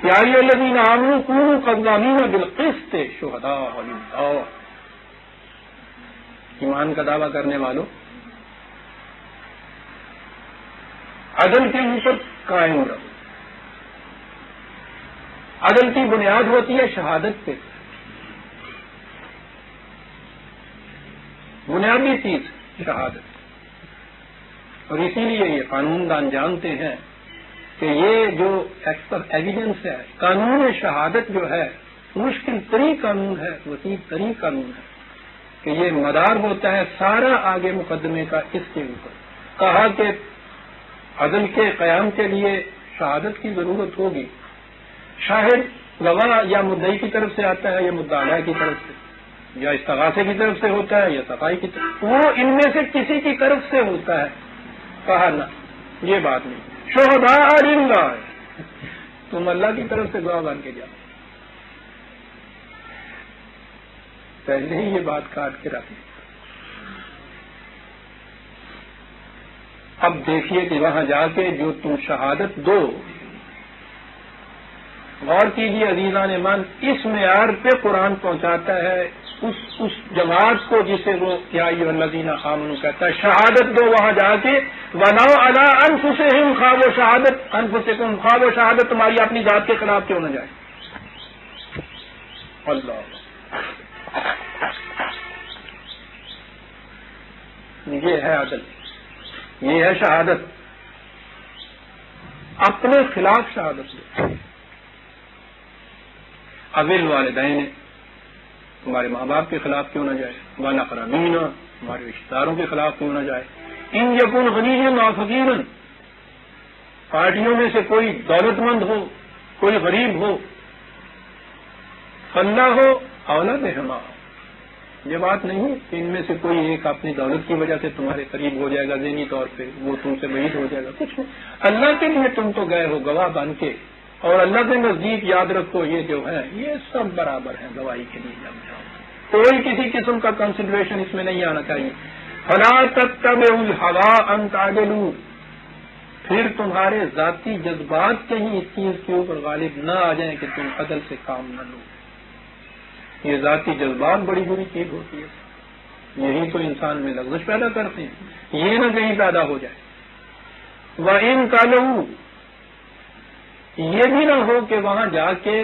یا ایھا الذین آمنوا کونوا قوامین بالقسط شہداء للہ، ایمان کا دعویٰ کرنے والوں عدل کے اوپر قائم رہو۔ عدل کی بنیاد ہوتی ہے شہادت پہ، بنیادی چیز شہادت، اور اسی لیے یہ قانون دان جانتے ہیں کہ یہ جو ایویڈنس ہے، قانون شہادت جو ہے مشکل ترین قانون ہے، وسیع ترین قانون ہے، کہ یہ مدار ہوتا ہے سارا آگے مقدمے کا اس کے اوپر۔ کہا کہ عدل کے قیام کے لیے شہادت کی ضرورت ہوگی، شاہد گواہ یا مدعی کی طرف سے آتا ہے یا مدعا علیہ کی طرف سے، یا استغاثے کی طرف سے ہوتا ہے یا صفائی کی طرف، وہ ان میں سے کسی کی طرف سے ہوتا ہے۔ کہا نہ یہ بات نہیں، شہداء للہ، تم اللہ کی طرف سے گواہ بن کے جاؤ۔ پہلے ہی یہ بات کاٹ کے رکھ لی۔ اب دیکھیے کہ وہاں جا کے جو تم شہادت دو، غور کیجیے عزیزان ایمان، اس معیار پہ قرآن پہنچاتا ہے اس جماعت کو جسے وہ یا ایھا الذین آمنوا کہتا ہے، شہادت دو وہاں جا کے، وَلَوْ عَلَىٰ أَنفُسِهِمْ، خواہ وہ شہادت انفسکم، خواہ وہ شہادت تمہاری اپنی ذات کے خلاف کیوں نہ جائے۔ اللہ، یہ ہے عدل، یہ ہے شہادت، اپنے خلاف شہادت دو۔ اویل والدین، تمہارے ماں باپ کے خلاف کیوں نہ جائے، والاقربین، ہمارے رشتہ داروں کے خلاف کیوں نہ جائے، ان یکن غنیا او فقیرا، پارٹیوں میں سے کوئی دولت مند ہو کوئی غریب ہو، فلاح ہو اولا بہما، یہ بات نہیں ہے کہ ان میں سے کوئی ایک اپنی دولت کی وجہ سے تمہارے قریب ہو جائے گا ذہنی طور پہ، وہ تم سے بعید ہو جائے گا، کچھ نہیں. اللہ کے لیے تم تو گئے ہو گواہ بن کے، اور اللہ کے نزدیک یاد رکھو یہ جو ہے یہ سب برابر ہے گواہی کے لیے جب جاؤ. کوئی کسی قسم کا کنسیڈریشن اس میں نہیں آنا چاہیے. فلا تتبعوا الهوى ان تعدلوا، پھر تمہارے ذاتی جذبات کہیں اس چیز کے اوپر غالب نہ آ جائیں کہ تم عدل سے کام نہ لو. یہ ذاتی جذبات بڑی بری چیز ہوتی ہے، یہی تو انسان میں لغزش پیدا کرتے ہیں، یہ نہ کہیں پیدا ہو جائے. وَإِن قَالُوا، یہ بھی نہ ہو کہ وہاں جا کے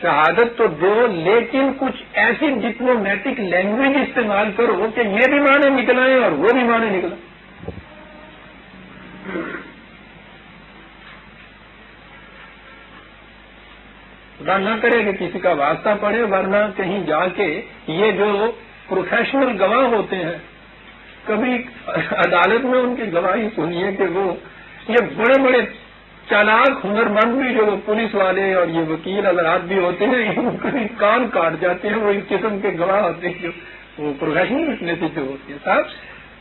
شہادت تو دو لیکن کچھ ایسی ڈپلومیٹک لینگویج استعمال کرو کہ یہ بھی معنی نکلائیں اور وہ بھی معنی نکلائیں. خدا نہ کرے کہ کسی کا واسطہ پڑے، ورنہ کہیں جا کے یہ جو پروفیشنل گواہ ہوتے ہیں، کبھی عدالت میں ان کی گواہی سنیے کہ وہ یہ بڑے بڑے چالاک ہنرمند بھی جو پولیس والے اور یہ وکیل حضرات بھی ہوتے ہیں، ان کے کان کاٹ جاتے ہیں. وہ اس قسم کے گواہ ہوتے ہیں جو وہ پروفیشنل وٹنس جو ہوتے ہیں. صاحب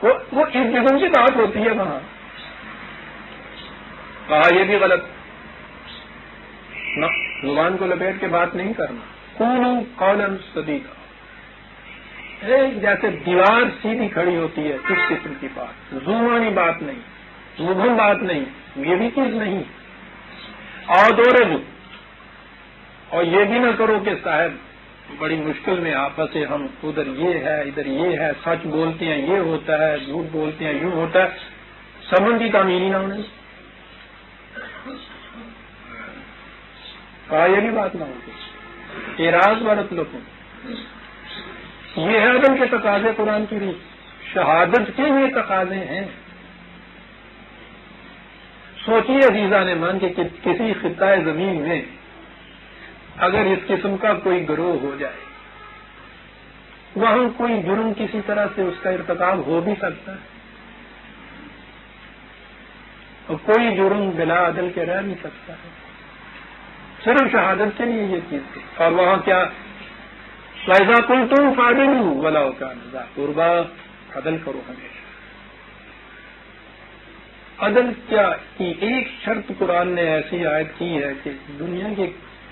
وہ اس قسم کی بات ہوتی ہے وہاں. کہا یہ بھی غلط، زبان کو لپیٹ کے بات نہیں کرنا. قولوا قولا سدیدا، جیسے دیوار سیدھی کھڑی ہوتی ہے اس قسم کی بات، زبانی بات نہیں، مبہم بات نہیں، یہ بھی چیز نہیں. اور یہ بھی نہ کرو کہ صاحب بڑی مشکل میں آپس سے ہم ادھر یہ ہے ادھر یہ ہے، سچ بولتے ہیں یہ ہوتا ہے، جھوٹ بولتے ہیں یوں ہوتا ہے، سمجھ کی تعمیل ہی نہ ہونے. کہا یہ بھی بات نہ ہوتی. اعراض برت لکم، یہ ہے عدل کے تقاضے قرآن کی ریت. شہادت کے یہ تقاضے ہیں. سوچیے عزیزان مان کہ کسی خطۂ زمین میں اگر اس قسم کا کوئی گروہ ہو جائے، وہاں کوئی جرم کسی طرح سے اس کا ارتکاب ہو بھی سکتا ہے، اور کوئی جرم بلا عدل کے رہ نہیں سکتا ہے. صرف شہادت کے لیے یہ چیز تھی. اور وہاں کیا فَإِذَا قُلْتُمْ فَعْدِلُوا وَلَوْ كَانَ ذَا قُرْبَىٰ، عدل کرو ہمیشہ. عدل کیا کی ایک شرط قرآن نے ایسی عائد کی ہے کہ دنیا کے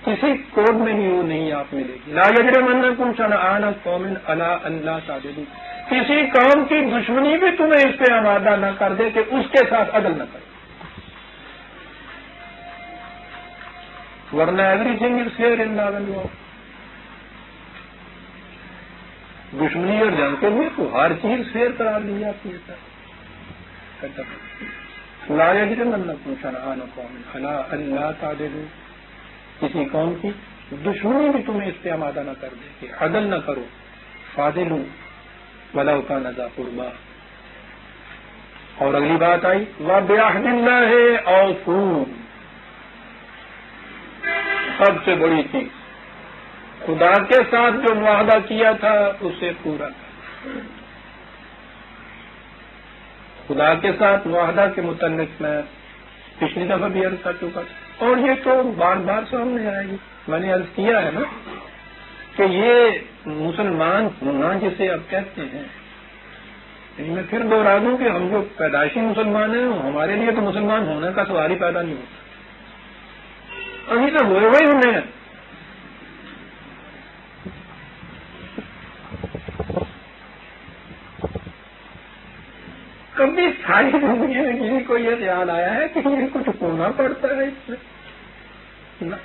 کسی کوڈ میں بھی وہ نہیں آپ ملے گی. لَا يَجْرِمَنَّكُمْ شَنَآنُ قَوْمٍ عَلَىٰ أَلَّا تَعْدِلُوا، کسی قوم کی دشمنی بھی تمہیں اس پہ آمادہ نہ کر دے کہ اس کے ساتھ عدل نہ کرے، ورنہ ایوری تھنگ از فیئر ان لا لا. دشمنی اور جنگ کے لیے تو ہر چیز فیئر قرار دی جاتی ہے. لا یجرمنکم شنآن قوم علی الا تعدلوا، کسی قوم کی دشمنی بھی تمہیں اس پہ آمادہ نہ کر دے کہ عدل نہ کرو. فاضلوا ولو کان ذا قربیٰ. اور اگلی بات آئی وَبِعَهْدِ اللَّهِ أَوْفُوا، سب سے بڑی چیز خدا کے ساتھ جو معاہدہ کیا تھا اسے پورا کر. خدا کے ساتھ معاہدہ کے متعلق میں پچھلی دفعہ بھی عرض کر چکا تھا، اور یہ تو بار بار سامنے آئے گی. میں نے عرض کیا ہے نا کہ یہ مسلمان ہونا جسے اب کہتے ہیں، میں پھر دوہرا دوں کہ ہم جو پیدائشی مسلمان ہیں ہمارے لیے تو مسلمان ہونے کا سوال ہی پیدا نہیں ہوتا. ابھی تو ہوئے ہوئے ہیں. کبھی ساری دنیا میں کسی کو یہ خیال آیا ہے کہ یہ کچھ ہونا پڑتا ہے اس میں؟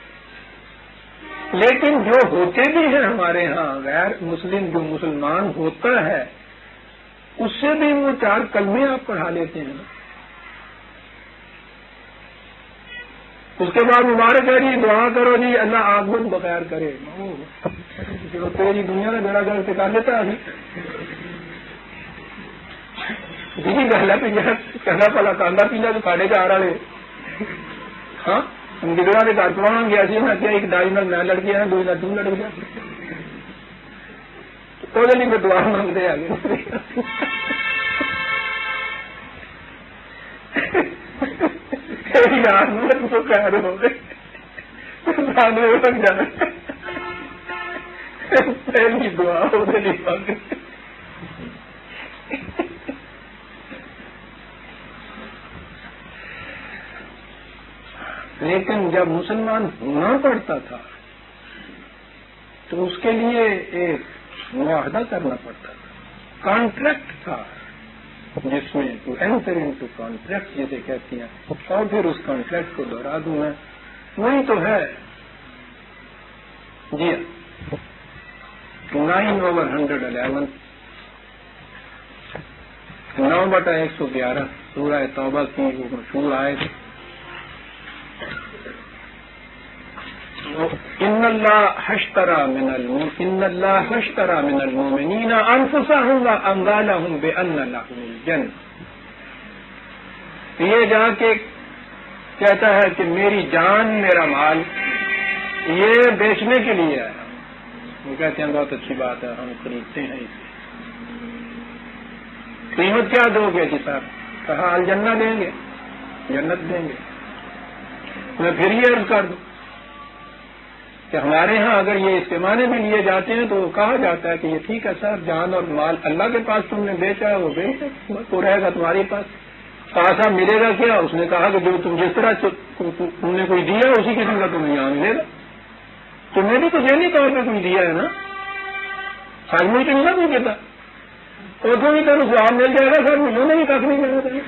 لیکن جو ہوتے بھی ہیں ہمارے ہاں غیر مسلم، جو مسلمان ہوتا ہے اس سے بھی وہ 4 کلمے آپ پڑھا لیتے ہیں. اس کے بعد مبارک ہے جی دعا کرو جی اللہ آگمن بخیر کرے. تیری دنیا میں بڑا گھر سکھا دیتا ہے جی گہلا پیجا کہنا پلا کاندا پیجا تو ساڑھے 4 والے. ہاں گروا کے گھر پڑھا گیا سی میں کیا ایک ڈائی نال میں لڑ گیا دو نال تم لڑ گیا تو نہیں میں دعا مانگتے آگے. یار میں تو خیر ہو گئے جانا پہلی دعا ادھر ہی مانگے. لیکن جب مسلمان ہونا پڑتا تھا تو اس کے لیے ایک معاہدہ کرنا پڑتا تھا, کانٹریکٹ تھا, جس میں ٹو اینٹر انٹو کانٹریکٹ جسے کہتی ہیں, اور پھر اس کانٹریکٹ کو دوہرا دوں میں. وہی تو ہے جی 9/111 9/111 سورہ توبہ کی وہ مشہور آیت, ان اللہ اشترى من المؤمنین انفسهم واموالهم بان لهم الجنہ. یہ جا کے کہتا ہے کہ میری جان میرا مال یہ بیچنے کے لیے ہے. وہ کہتے ہیں بہت اچھی بات ہے, ہم خریدتے ہیں اسے. قیمت کیا دو گے جی صاحب؟ کہا الجنہ دیں گے, جنت دیں گے. میں پھر یہ عرض کر دوں کہ ہمارے ہاں اگر یہ استعمال میں لیے جاتے ہیں تو کہا جاتا ہے کہ یہ ٹھیک ہے سر, جان اور مال اللہ کے پاس تم نے بیچا ہے وہ بیچا, وہ رہے گا تمہارے پاس. پیسہ ملے گا کیا؟ اس نے کہا کہ جو تم جس طرح تم نے کوئی دیا اسی قسم کا تمہیں یہاں ملے گا. تمہیں بھی تو ذہنی طور پہ کوئی دیا ہے نا, سالمی تو نہیں کوئی دیتا, اور تو بھی تمہیں سواب مل جائے گا سر, انہوں نے بھی کافی نہیں ملنا چاہیے.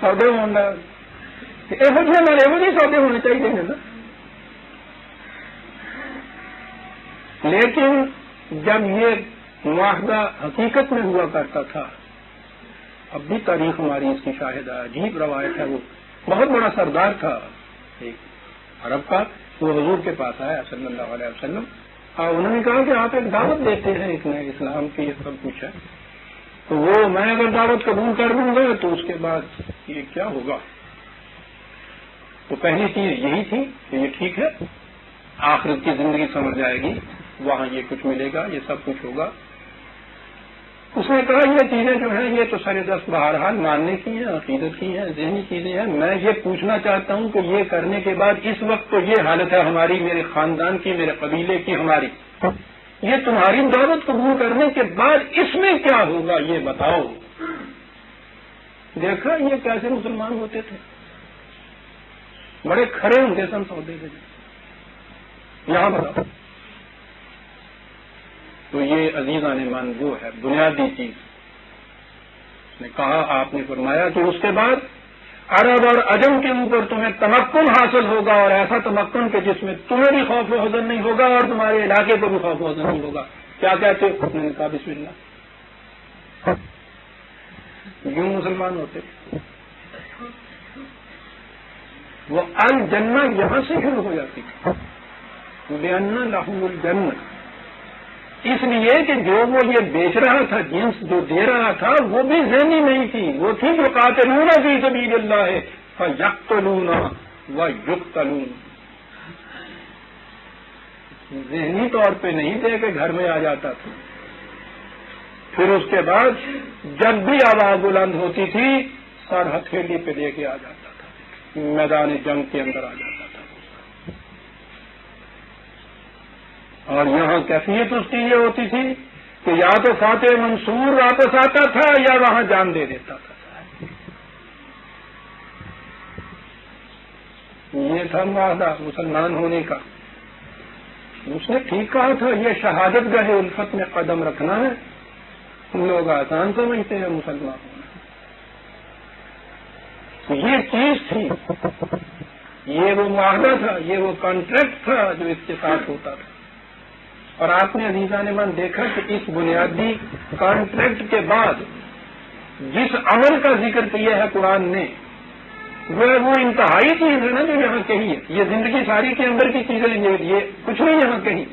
سودے ہونا یہ سودے ہونے چاہیے نا. لیکن جب یہ معاہدہ حقیقت میں ہوا کرتا تھا, اب بھی تاریخ ہماری اس کی شاہد ہے, عجیب روایت ہے. وہ بہت بڑا سردار تھا ایک عرب کا, وہ حضور کے پاس آیا صلی اللہ علیہ وسلم, اور انہوں نے کہا کہ آپ ایک دعوت دیتے ہیں ایک نئے اسلام کی, یہ سب کچھ ہے, تو وہ میں اگر دعوت قبول کر دوں گا تو اس کے بعد یہ کیا ہوگا؟ تو پہلی چیز یہی تھی کہ یہ ٹھیک ہے, آخرت کی زندگی سمجھ جائے گی, وہاں یہ کچھ ملے گا, یہ سب کچھ ہوگا. اس نے کہا یہ چیزیں جو ہیں یہ تو سر دست بہرحال ماننے کی ہیں, عقیدت کی ہیں, ذہنی چیزیں ہیں. میں یہ پوچھنا چاہتا ہوں کہ یہ کرنے کے بعد اس وقت تو یہ حالت ہے ہماری, میرے خاندان کی, میرے قبیلے کی, ہماری, یہ تمہاری دعوت قبول کرنے کے بعد اس میں کیا ہوگا یہ بتاؤ. دیکھا یہ کیسے مسلمان ہوتے تھے, بڑے کھڑے ہوتے سن سودے کے. یہاں بتاؤ. تو یہ عزیزان من وہ ہے بنیادی چیز. اس نے کہا, آپ نے فرمایا کہ اس کے بعد عرب اور عجم کے اوپر تمہیں تمکن حاصل ہوگا, اور ایسا تمکن کہ جس میں تمہیں بھی خوف و حزن نہیں ہوگا اور تمہارے علاقے کو بھی خوف و حزن نہیں ہوگا. کیا کہتے ہو؟ میں نے کہا بسم اللہ. یوں مسلمان ہوتے. وہ الجنہ یہاں سے شروع ہو جاتی تھی, بِأَنَّ لَهُمُ الْجَنَّةَ, اس لیے کہ جو وہ یہ بیچ رہا تھا, جنس جو دے رہا تھا, وہ بھی ذہنی نہیں تھی. وہ تھی جو قاتلون فی سبیل اللہ فیقتلون ویقتلون. ذہنی طور پہ نہیں تھے کہ گھر میں آ جاتا تھا. پھر اس کے بعد جب بھی آواز بلند ہوتی تھی سر ہتھیلی پہ لے کے آ جاتا تھا, میدان جنگ کے اندر آ جاتا تھا. اور یہاں کیفیت اس کی یہ ہوتی تھی کہ یا تو فاتح منصور واپس آتا تھا یا وہاں جان دے دیتا تھا. یہ تھا معاہدہ مسلمان ہونے کا. اس نے ٹھیک کہا تھا, یہ شہادت گاہ الفت میں قدم رکھنا ہے. ہم لوگ آسان سمجھتے ہیں مسلمان ہونا. یہ چیز تھی, یہ وہ معاہدہ تھا, یہ وہ کانٹریکٹ تھا جو اس کے ساتھ ہوتا تھا. اور آپ نے عزیزان من دیکھا کہ اس بنیادی کانٹریکٹ کے بعد جس عمل کا ذکر کیا ہے قرآن نے, وہ انتہائی چیز ہے نا جو یہاں کہی ہے. یہ زندگی ساری کے اندر کی چیزیں یہ کچھ نہیں یہاں کہی,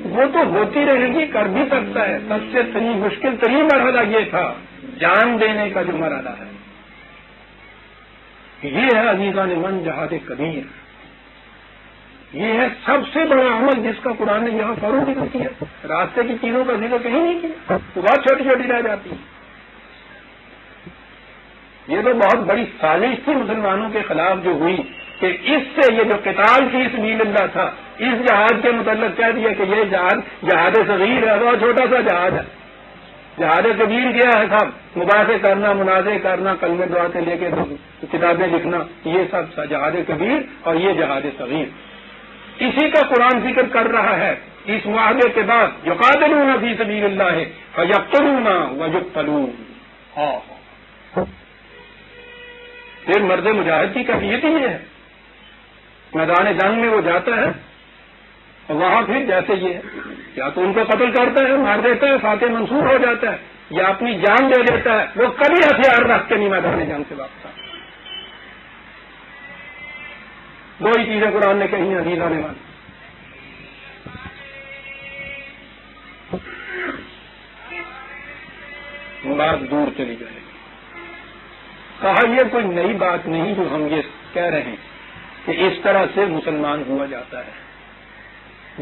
وہ تو ہوتی رہے گی, کر بھی سکتا ہے. سب سے مشکل ترین مرحلہ یہ تھا جان دینے کا جو مرحلہ ہے. یہ ہے عزیزان من جہاد کبیر. یہ ہے سب سے بڑا عمل جس کا قرآن نے یہاں فروغ ذکر کیا. راستے کی چیزوں کا ذکر کہیں نہیں کیا, تو بہت چھوٹی چھوٹی رہ جاتی ہے. یہ تو بہت بڑی سازش تھی مسلمانوں کے خلاف جو ہوئی کہ اس سے یہ جو قتال فی سبیل اللہ تھا، اس جہاد کے متعلق کہہ دیا کہ یہ جہاد صغیر ہے، بہت چھوٹا سا جہاد ہے۔ جہاد کبیر کیا ہے صاحب؟ مباحثے کرنا، منازعے کرنا، کلمے دعاتیں لے کے کتابیں لکھنا، یہ سب جہاد کبیر اور یہ جہاد صغیر۔ اسی کا قرآن ذکر کر رہا ہے اس معاہدے کے بعد، یقاتلون فی سبیل اللہ فیقتلون ویقتلون۔ پھر مرد مجاہد کی کیفیت ہی یہ ہے، میدان جنگ میں وہ جاتا ہے اور وہاں پھر جیسے یہ ہے، یا تو ان کو قتل کرتا ہے، مار دیتا ہے، فاتح منصور ہو جاتا ہے، یا اپنی جان دے دیتا ہے، وہ کبھی ہتھیار رکھ کے نہیں میدان جنگ سے واپس آتا۔ دو ہی چیزیں قرآن نے کہی ہیں عزیز آنے والی۔ بات دور چلی جائے گی۔ کہا یہ کوئی نئی بات نہیں جو ہم یہ کہہ رہے ہیں کہ اس طرح سے مسلمان ہوا جاتا ہے۔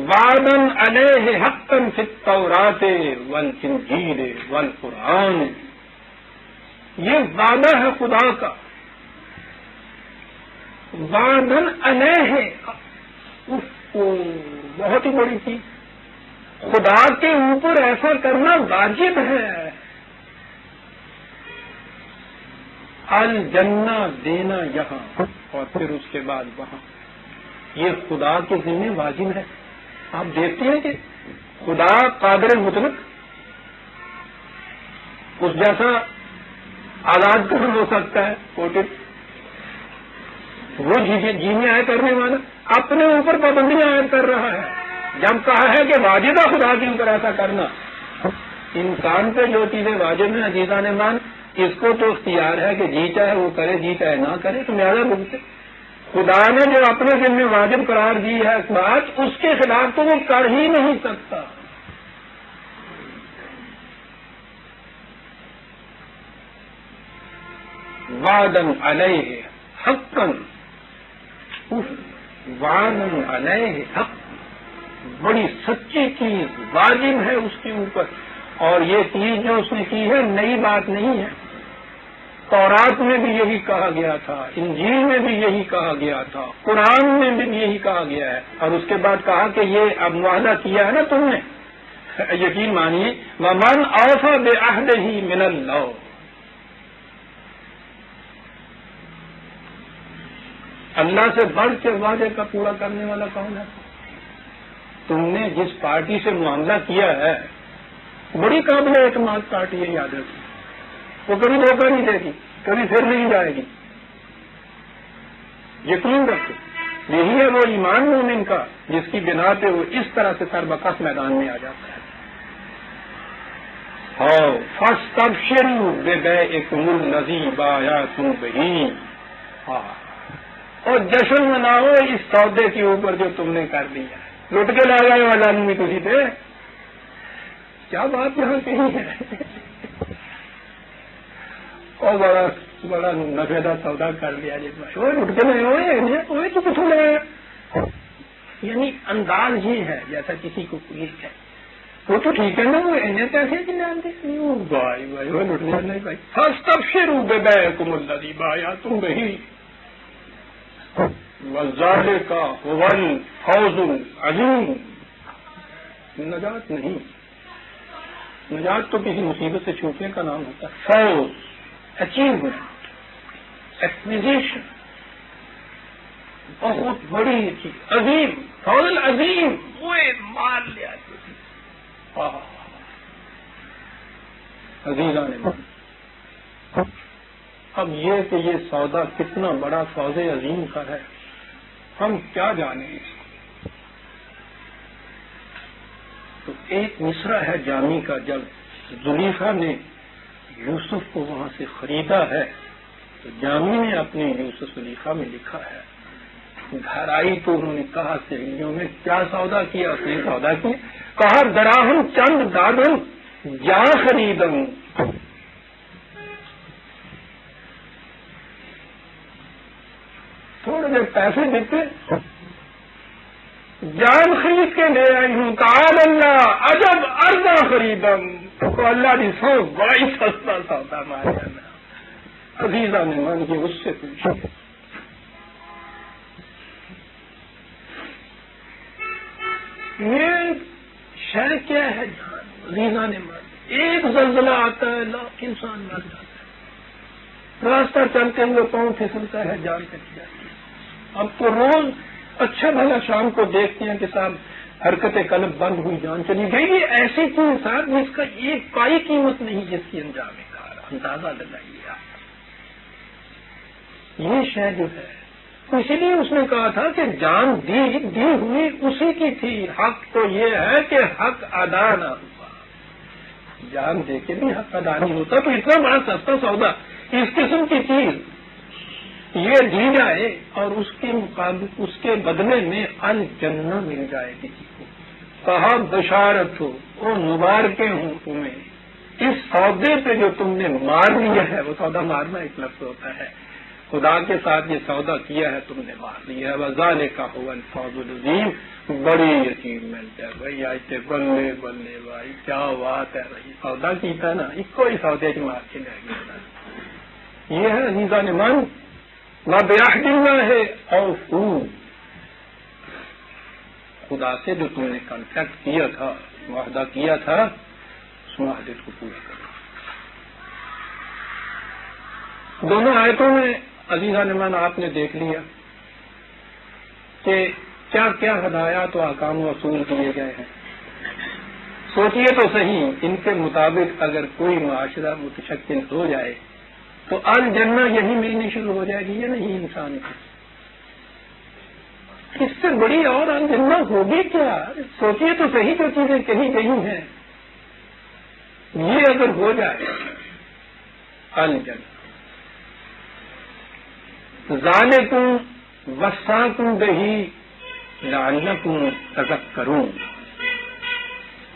وعدن علیہ حقا فی التوراۃ والانجیل والقرآن، یہ وعدہ ہے خدا کا۔ وعدن علیہ، بہت ہی بڑی چیز، خدا کے اوپر ایسا کرنا واجب ہے۔ الجنہ دینا یہاں اور پھر اس کے بعد وہاں، یہ خدا کے ذمہ واجب ہے۔ آپ دیکھتے ہیں کہ خدا قادر مطلق، اس جیسا آزاد کون ہو سکتا ہے؟ کوٹل، وہ جینے عائد کرنے والا اپنے اوپر پابندیاں عائد کر رہا ہے۔ جب کہا ہے کہ واجب ہے خدا کے اوپر ایسا کرنا، انسان پہ جو چیزیں واجب ہیں عزیزان مان، اس کو تو اختیار ہے کہ جی چاہے وہ کرے، جی چاہے نہ کرے، تو لہٰذا بولتے خدا نے جو اپنے دل میں واجب قرار دی ہے اس بات، اس کے خلاف تو وہ کر ہی نہیں سکتا۔ وعدن علیہ حقا، وعدن علیہ حق، بڑی سچی چیز واجب ہے اس کے اوپر، اور یہ چیز جو اس نے کی ہے نئی بات نہیں ہے۔ تورات میں بھی یہی کہا گیا تھا، انجیل میں بھی یہی کہا گیا تھا، قرآن میں بھی یہی کہا گیا ہے، اور اس کے بعد کہا کہ یہ اب معاہدہ کیا ہے نا تم نے، یقین مانیے وَمَنْ أَوْفَى بِعَهْدِهِ مِنَ اللَّهِ، اللہ سے بڑھ کے وعدے کا پورا کرنے والا کون ہے؟ تم نے جس پارٹی سے معاملہ کیا ہے بڑی قابل اعتماد پارٹی ہے، یاد رکھیں، وہ کبھی دھوکہ نہیں دے گی، کبھی پھر نہیں جائے گی، یقین رکھیں۔ یہی ہے وہ ایمان مومن کا جس کی بنا پہ وہ اس طرح سے سربکس میدان میں آ جاتا ہے۔ فَاسْتَبْشِرُوا بِبَيْعِكُمُ الَّذِي بَايَعْتُم بِهِ، اور جشن مناؤ اس سودے کے اوپر جو تم نے کر دیا ہے۔ لٹ کے لا گئے والا آدمی کسی پہ، کیا بات یہاں کہی ہے، اور بڑا نفیدہ سودا کر لیا جس میں وہ لٹ کے نہیں ہوئے تو کچھ لے، یعنی انداز یہ ہے جیسا کسی کو پولیس ہے، وہ تو ٹھیک ہے نا، وہ انہیں پیسے کی جانتے بھائی وہ لٹ لیا نہیں بھائی۔ فَاسْتَبْشِرُوا بِبَيْعِكُمُ الَّذِي بَايَعْتُم بِهِ وَذَلِكَ هُوَ الْفَوْزُ الْعَظِيمُ۔ نجات نہیں، نجات تو کسی مصیبت سے چھوٹنے کا نام ہوتا ہے۔ فوز، اچیومنٹ، ایکویزیشن، بہت بڑی چیز، عظیم، فوز عظیم، وہ مال لیا عزیزان۔ اب یہ کہ یہ سودا کتنا بڑا فوز عظیم کا ہے، ہم کیا جانیں اس کو۔ تو ایک مصرع ہے جامی کا، جب زلیخا نے یوسف کو وہاں سے خریدا ہے تو جامی نے اپنے یوسف زلیخا میں لکھا ہے، گھر آئی تو انہوں نے کہا سہیلیوں میں کیا سودا کیا؟ اس نے سودا کیا، کہا دراہم چند دادم جا خریدم، تھوڑے دیر پیسے دیتے، جان خرید کے لے آئی ہوں، تعالی اللہ عجب ارزاں خریدم، تو اللہ نے سو بڑی سستا سودا مارا۔ عزیزہ نے مان کے اس سے پوچھا یہ شہر کیا ہے جان رینا نے مار ایک زلزلہ آتا ہے لاکھ انسان مر جاتا ہے، راستہ چلتے ہوئے پاؤں پھسلتا ہے جان کٹ جاتی ہے۔ اب تو روز اچھا بھلا شام کو دیکھتے ہیں کہ صاحب حرکت قلب بند ہوئی جان چلی گئی، یہ ایسی چیز صاحب جس کا ایک پائی قیمت نہیں، جس کی انجام کار اندازہ لگائیے آپ۔ یہ شے جو ہے اسی لیے اس نے کہا تھا کہ جان دی ہوئی اسی کی تھی، حق تو یہ ہے کہ حق ادا نہ ہوا، جان دے کے بھی حق ادا نہیں ہوتا، تو اتنا بڑا سستا سودا اس قسم کی چیز یہ دی جائے اور اس کے مقابل اس کے بدلے میں الجنہ مل جائے کسی کو، کہا بشارت ہو اور مبارکیں ہوں تمہیں اس سودے پہ جو تم نے مار لیا ہے۔ وہ سودا مارنا ایک لفظ ہوتا ہے، خدا کے ساتھ یہ سودا کیا ہے تم نے مار لیا ہے۔ وذالک هو الفوز العظیم، بڑی اچیومنٹ ہے بھائی، آئے بلے بلے بھائی کیا بات ہے بھائی، سودا کیتا نا اس کو ہی سودے کی مار کے لے گیا۔ یہ ہے عزیزان من وبعہد اللہ اوفوا، خدا سے جو تم نے کانٹیکٹ کیا تھا، معاہدہ کیا تھا، اس معاہدے کو پورا کرو۔ دونوں آیتوں میں عزیزان من آپ نے دیکھ لیا کہ کیا کیا ہدایات و احکام و اصول دیے گئے ہیں۔ سوچئے تو صحیح، ان کے مطابق اگر کوئی معاشرہ متشکل ہو جائے تو الجنہ یہی ملنی شروع ہو جائے گی یا نہیں انسان کی؟ اس سے بڑی اور الجنہ ہوگی کیا؟ سوچئے تو صحیح جو چیزیں کہی گئی ہیں، یہ اگر ہو جائے الجنہ، ذالکم وصاکم بہ لعلکم تذکرون،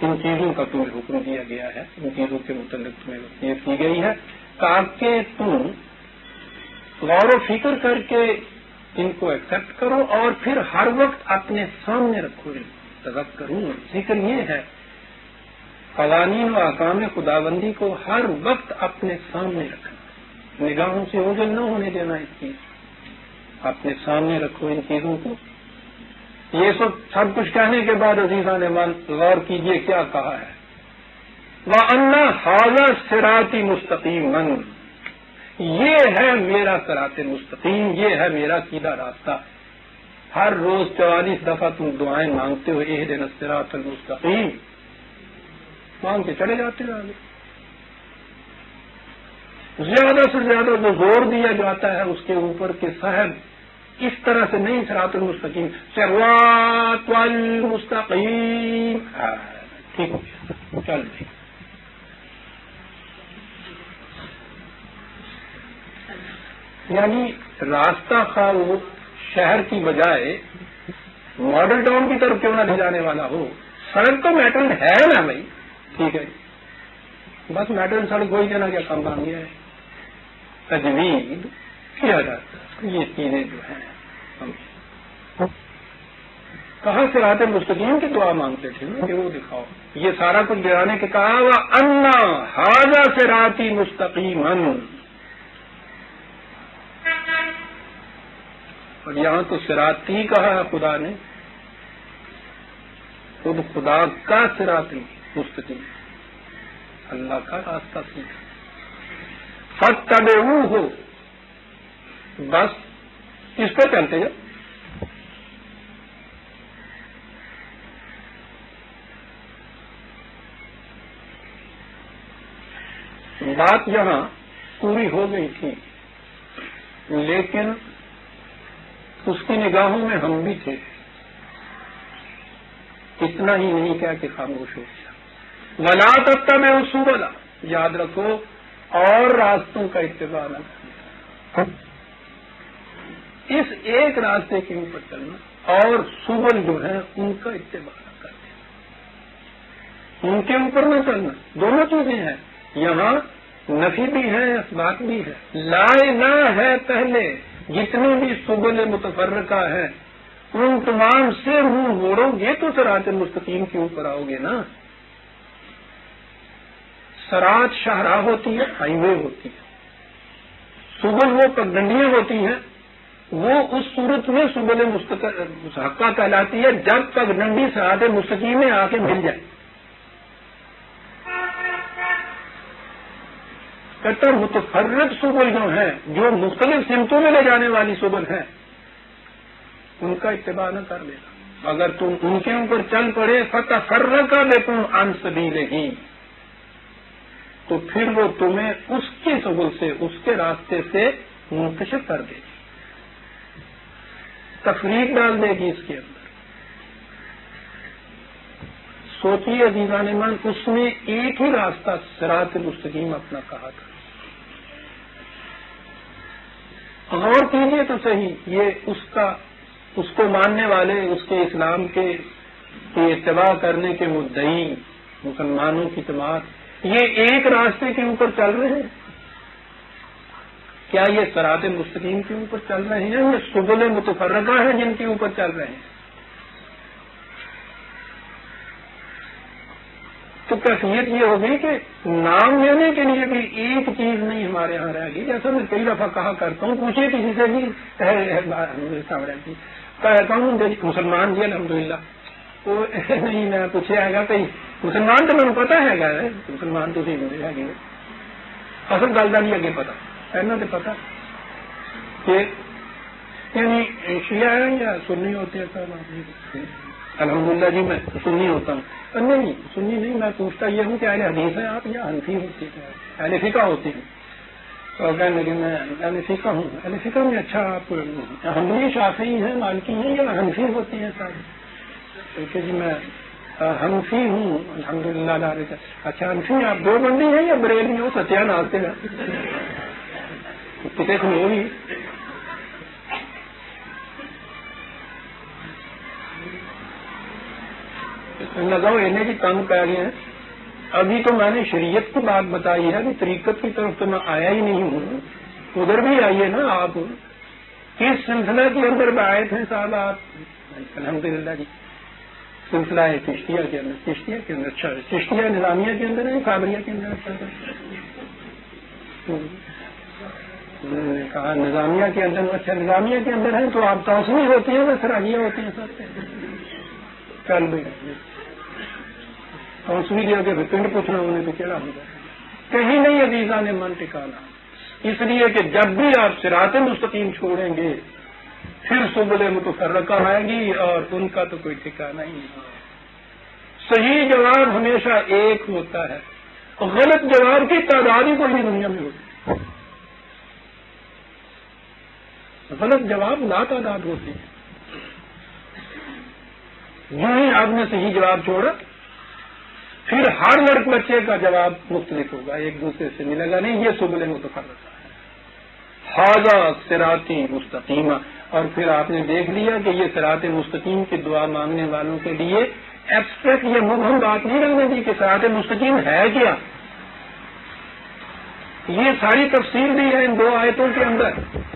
ان چیزوں کا تمہیں حکم دیا گیا ہے، ان چیزوں کے متعلق تمہیں وصیت کی گئی ہے تاکہ تم غور و فکر کر کے ان کو ایکسپٹ کرو اور پھر ہر وقت اپنے سامنے رکھو۔ تذکرون ذکر یہ ہے قوانین و احکام خداوندی کو ہر وقت اپنے سامنے رکھنا، نگاہوں سے اوجھل نہ ہونے دینا، اس چیز اپنے سامنے رکھو ان چیزوں کو۔ یہ سب کچھ کہنے کے بعد عزیزان من غور کیجئے کیا کہا ہے، وَأَنَّ هَذَا صِرَاطِ مُسْتَقِيمًا، یہ ہے میرا صراط مستقیم، یہ ہے میرا سیدھا راستہ۔ ہر روز 44 دفعہ تم دعائیں مانگتے ہو، اہدنا الصراط المستقیم، مانگ کے چلے جاتے ہو آگے۔ زیادہ سے زیادہ جو زور دیا جاتا ہے اس کے اوپر کہ صاحب اس طرح سے نہیں، صراط المستقیم، صراط المستقیم، ٹھیک ہو گیا، چل رہی۔ یعنی راستہ خواہ وہ شہر کی بجائے ماڈل ٹاؤن کی طرف کیوں نہ لے جانے والا ہو، سڑک تو میٹل ہے نا بھائی، ٹھیک ہے، بس میٹل سڑک وہی دینا کیا کام بن گیا ہے، تجوید کیا جاتا ہے یہ چیزیں جو ہیں۔ کہاں صراط مستقیم کی دعا مانگتے تھے کہ وہ دکھاؤ، یہ سارا کچھ گرانے کے کہا وَأَنَّ هَذَا صِرَاطِ مُسْتَقِيمًا، اور یہاں تو صراطی کہا ہے خدا نے، خود خدا کا صراط مستقیم، اللہ کا راستہ سیدھا، فَاتَّبِعُوهُ، بس اس پہ چلتے جا۔ بات یہاں پوری ہو گئی تھی، لیکن اس کی نگاہوں میں ہم بھی تھے، اتنا ہی نہیں کیا کہ خاموش ہو گیا۔ وَلَا تَتَّبِعُوا السُّبُلَ، یاد رکھو اور راستوں کا اتباع نہ کرنا، اس ایک راستے کے اوپر چلنا، اور سبل جو ہیں ان کا اتباع نہ کرنا، ان کے اوپر نہ چلنا، دونوں چیزیں ہیں یہاں، نفی بھی ہے اثبات بھی ہے۔ لا الہ ہے پہلے، جتنے بھی سبل متفرقہ ہیں ان تمام سے منہ موڑو گے تو صراط مستقیم کے اوپر آؤ گے نا۔ صراط شاہراہ ہوتی ہے، ہائی وے ہوتی ہے، سبل وہ پگڈنڈیاں ہوتی ہیں، وہ اس صورت میں سبل حقہ کہلاتی ہے جب تک ڈنڈی صراط مستقیم میں آ کے مل جائے. کہتا متفرق سبل جو ہیں، جو مختلف سمتوں میں لے جانے والی سبل ہیں، ان کا اتباع نہ کر لینا. اگر تم ان کے اوپر چل پڑے فتفرق بکم عن سبیلہ، تو پھر وہ تمہیں اس کی سبل سے، اس کے راستے سے منتشر کر دے گی، تفریق ڈال دے گی اس کے اندر. سوچیے عزیزان من، اس نے ایک ہی راستہ صراط مستقیم اپنا کہا تھا. غور کیجیے تو صحیح، یہ اس کو ماننے والے، اس کے اسلام کے اتباع کرنے کے مدعی مسلمانوں کی جماعت، یہ ایک راستے کے اوپر چل رہے ہیں. کیا یہ صراط مستقیم کے اوپر چل رہے ہیں؟ یہ سبل متفرقہ ہیں جن کے اوپر چل رہے ہیں. تو کیفیت یہ ہوگی کہ نام لینے کے لیے بھی ایک چیز نہیں ہمارے یہاں رہ گی. جیسا میں کئی دفعہ کہا کرتا ہوں، پوچھیے کسی سے بھی کہتا ہوں مسلمان جی الحمدللہ، تو نہیں میں پوچھے آئے گا کئی مسلمان تو میں پتا ہے گا مسلمان تو صحیح ہے گی، اصل گل کا نہیں اگے پتا پہلے تو پتا کہ یعنی شیعہ ہیں یا سنی ہوتے ہیں. صاحب الحمدللہ جی میں سنی ہوتا ہوں. نہیں سنی نہیں، میں پوچھتا یہ ہوں کہ اہل حدیث ہیں آپ یا حنفی ہوتے ہیں، اہل فقہ ہوتے ہیں. تو کہنے لگے میں اہل فقہ ہوں. اہل فقہ میں اچھا آپ حنبلی شافعی ہیں مالکی ہیں یا حنفی ہوتے ہیں صاحب؟ کہ جی میں حنفی ہوں الحمدللہ. اچھا حنفی آپ دو بندی ہیں یا بریلوی ہو؟ ستیا ناچتے ہیں کتنے کھلو گی. لگاؤ انہیں کی تنگ پہ گئے ہیں. ابھی تو میں نے شریعت کی بات بتائی ہے کہ طریقت کی طرف تو میں آیا ہی نہیں ہوں. ادھر بھی آئیے نا آپ. کس سلسلہ کے اندر آئے تھے صاحب آپ؟ الحمدللہ جی سلسلہ ہے چشتیہ کے اندر. چشتیہ کے اندر اچھا چشتیہ نظامیہ کے اندر ہے قادریہ کے اندر؟ اچھا انہوں نے کہا نظامیہ کے اندر. اچھا نظامیہ کے اندر ہے تو آپ توسمی ہوتی ہیں یا سراجیہ ہوتی ہیں سر؟ کل بھی توسمی دیا کے پنڈ پوچھنا انہیں تو کہڑا ہوگا. کہیں نہیں عزیزان نے من ٹکانا، اس لیے کہ جب بھی آپ صراط مستقیم چھوڑیں گے پھر سبل متفرقہ آئے گی اور ان کا تو کوئی ٹھکانا ہی نہیں. صحیح جواب ہمیشہ ایک ہوتا ہے، غلط جواب کی تعداد ہی کوئی دنیا میں ہوتی. غلط جواب لا تعداد ہوتے ہیں. یوں ہی آپ نے صحیح جواب چھوڑا پھر ہر لڑک بچے کا جواب مختلف ہوگا، ایک دوسرے سے ملے گا نہیں. یہ سبل متفرقہ ہے، ھذا صراطی مستقیمہ. اور پھر آپ نے دیکھ لیا کہ یہ صراط مستقیم کی دعا مانگنے والوں کے لیے ایبسٹریکٹ یہ مبہم بات نہیں رہنے دی کہ صراط مستقیم ہے کیا. یہ ساری تفصیل دی ہے ان دو آیتوں کے اندر.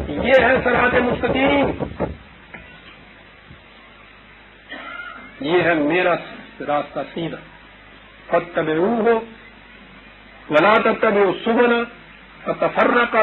یہ ہے صراط مستقیم، یہ ہے میرا راستہ سیدھا. فاتبعوہ ولا تتبعوا السبل فتفرق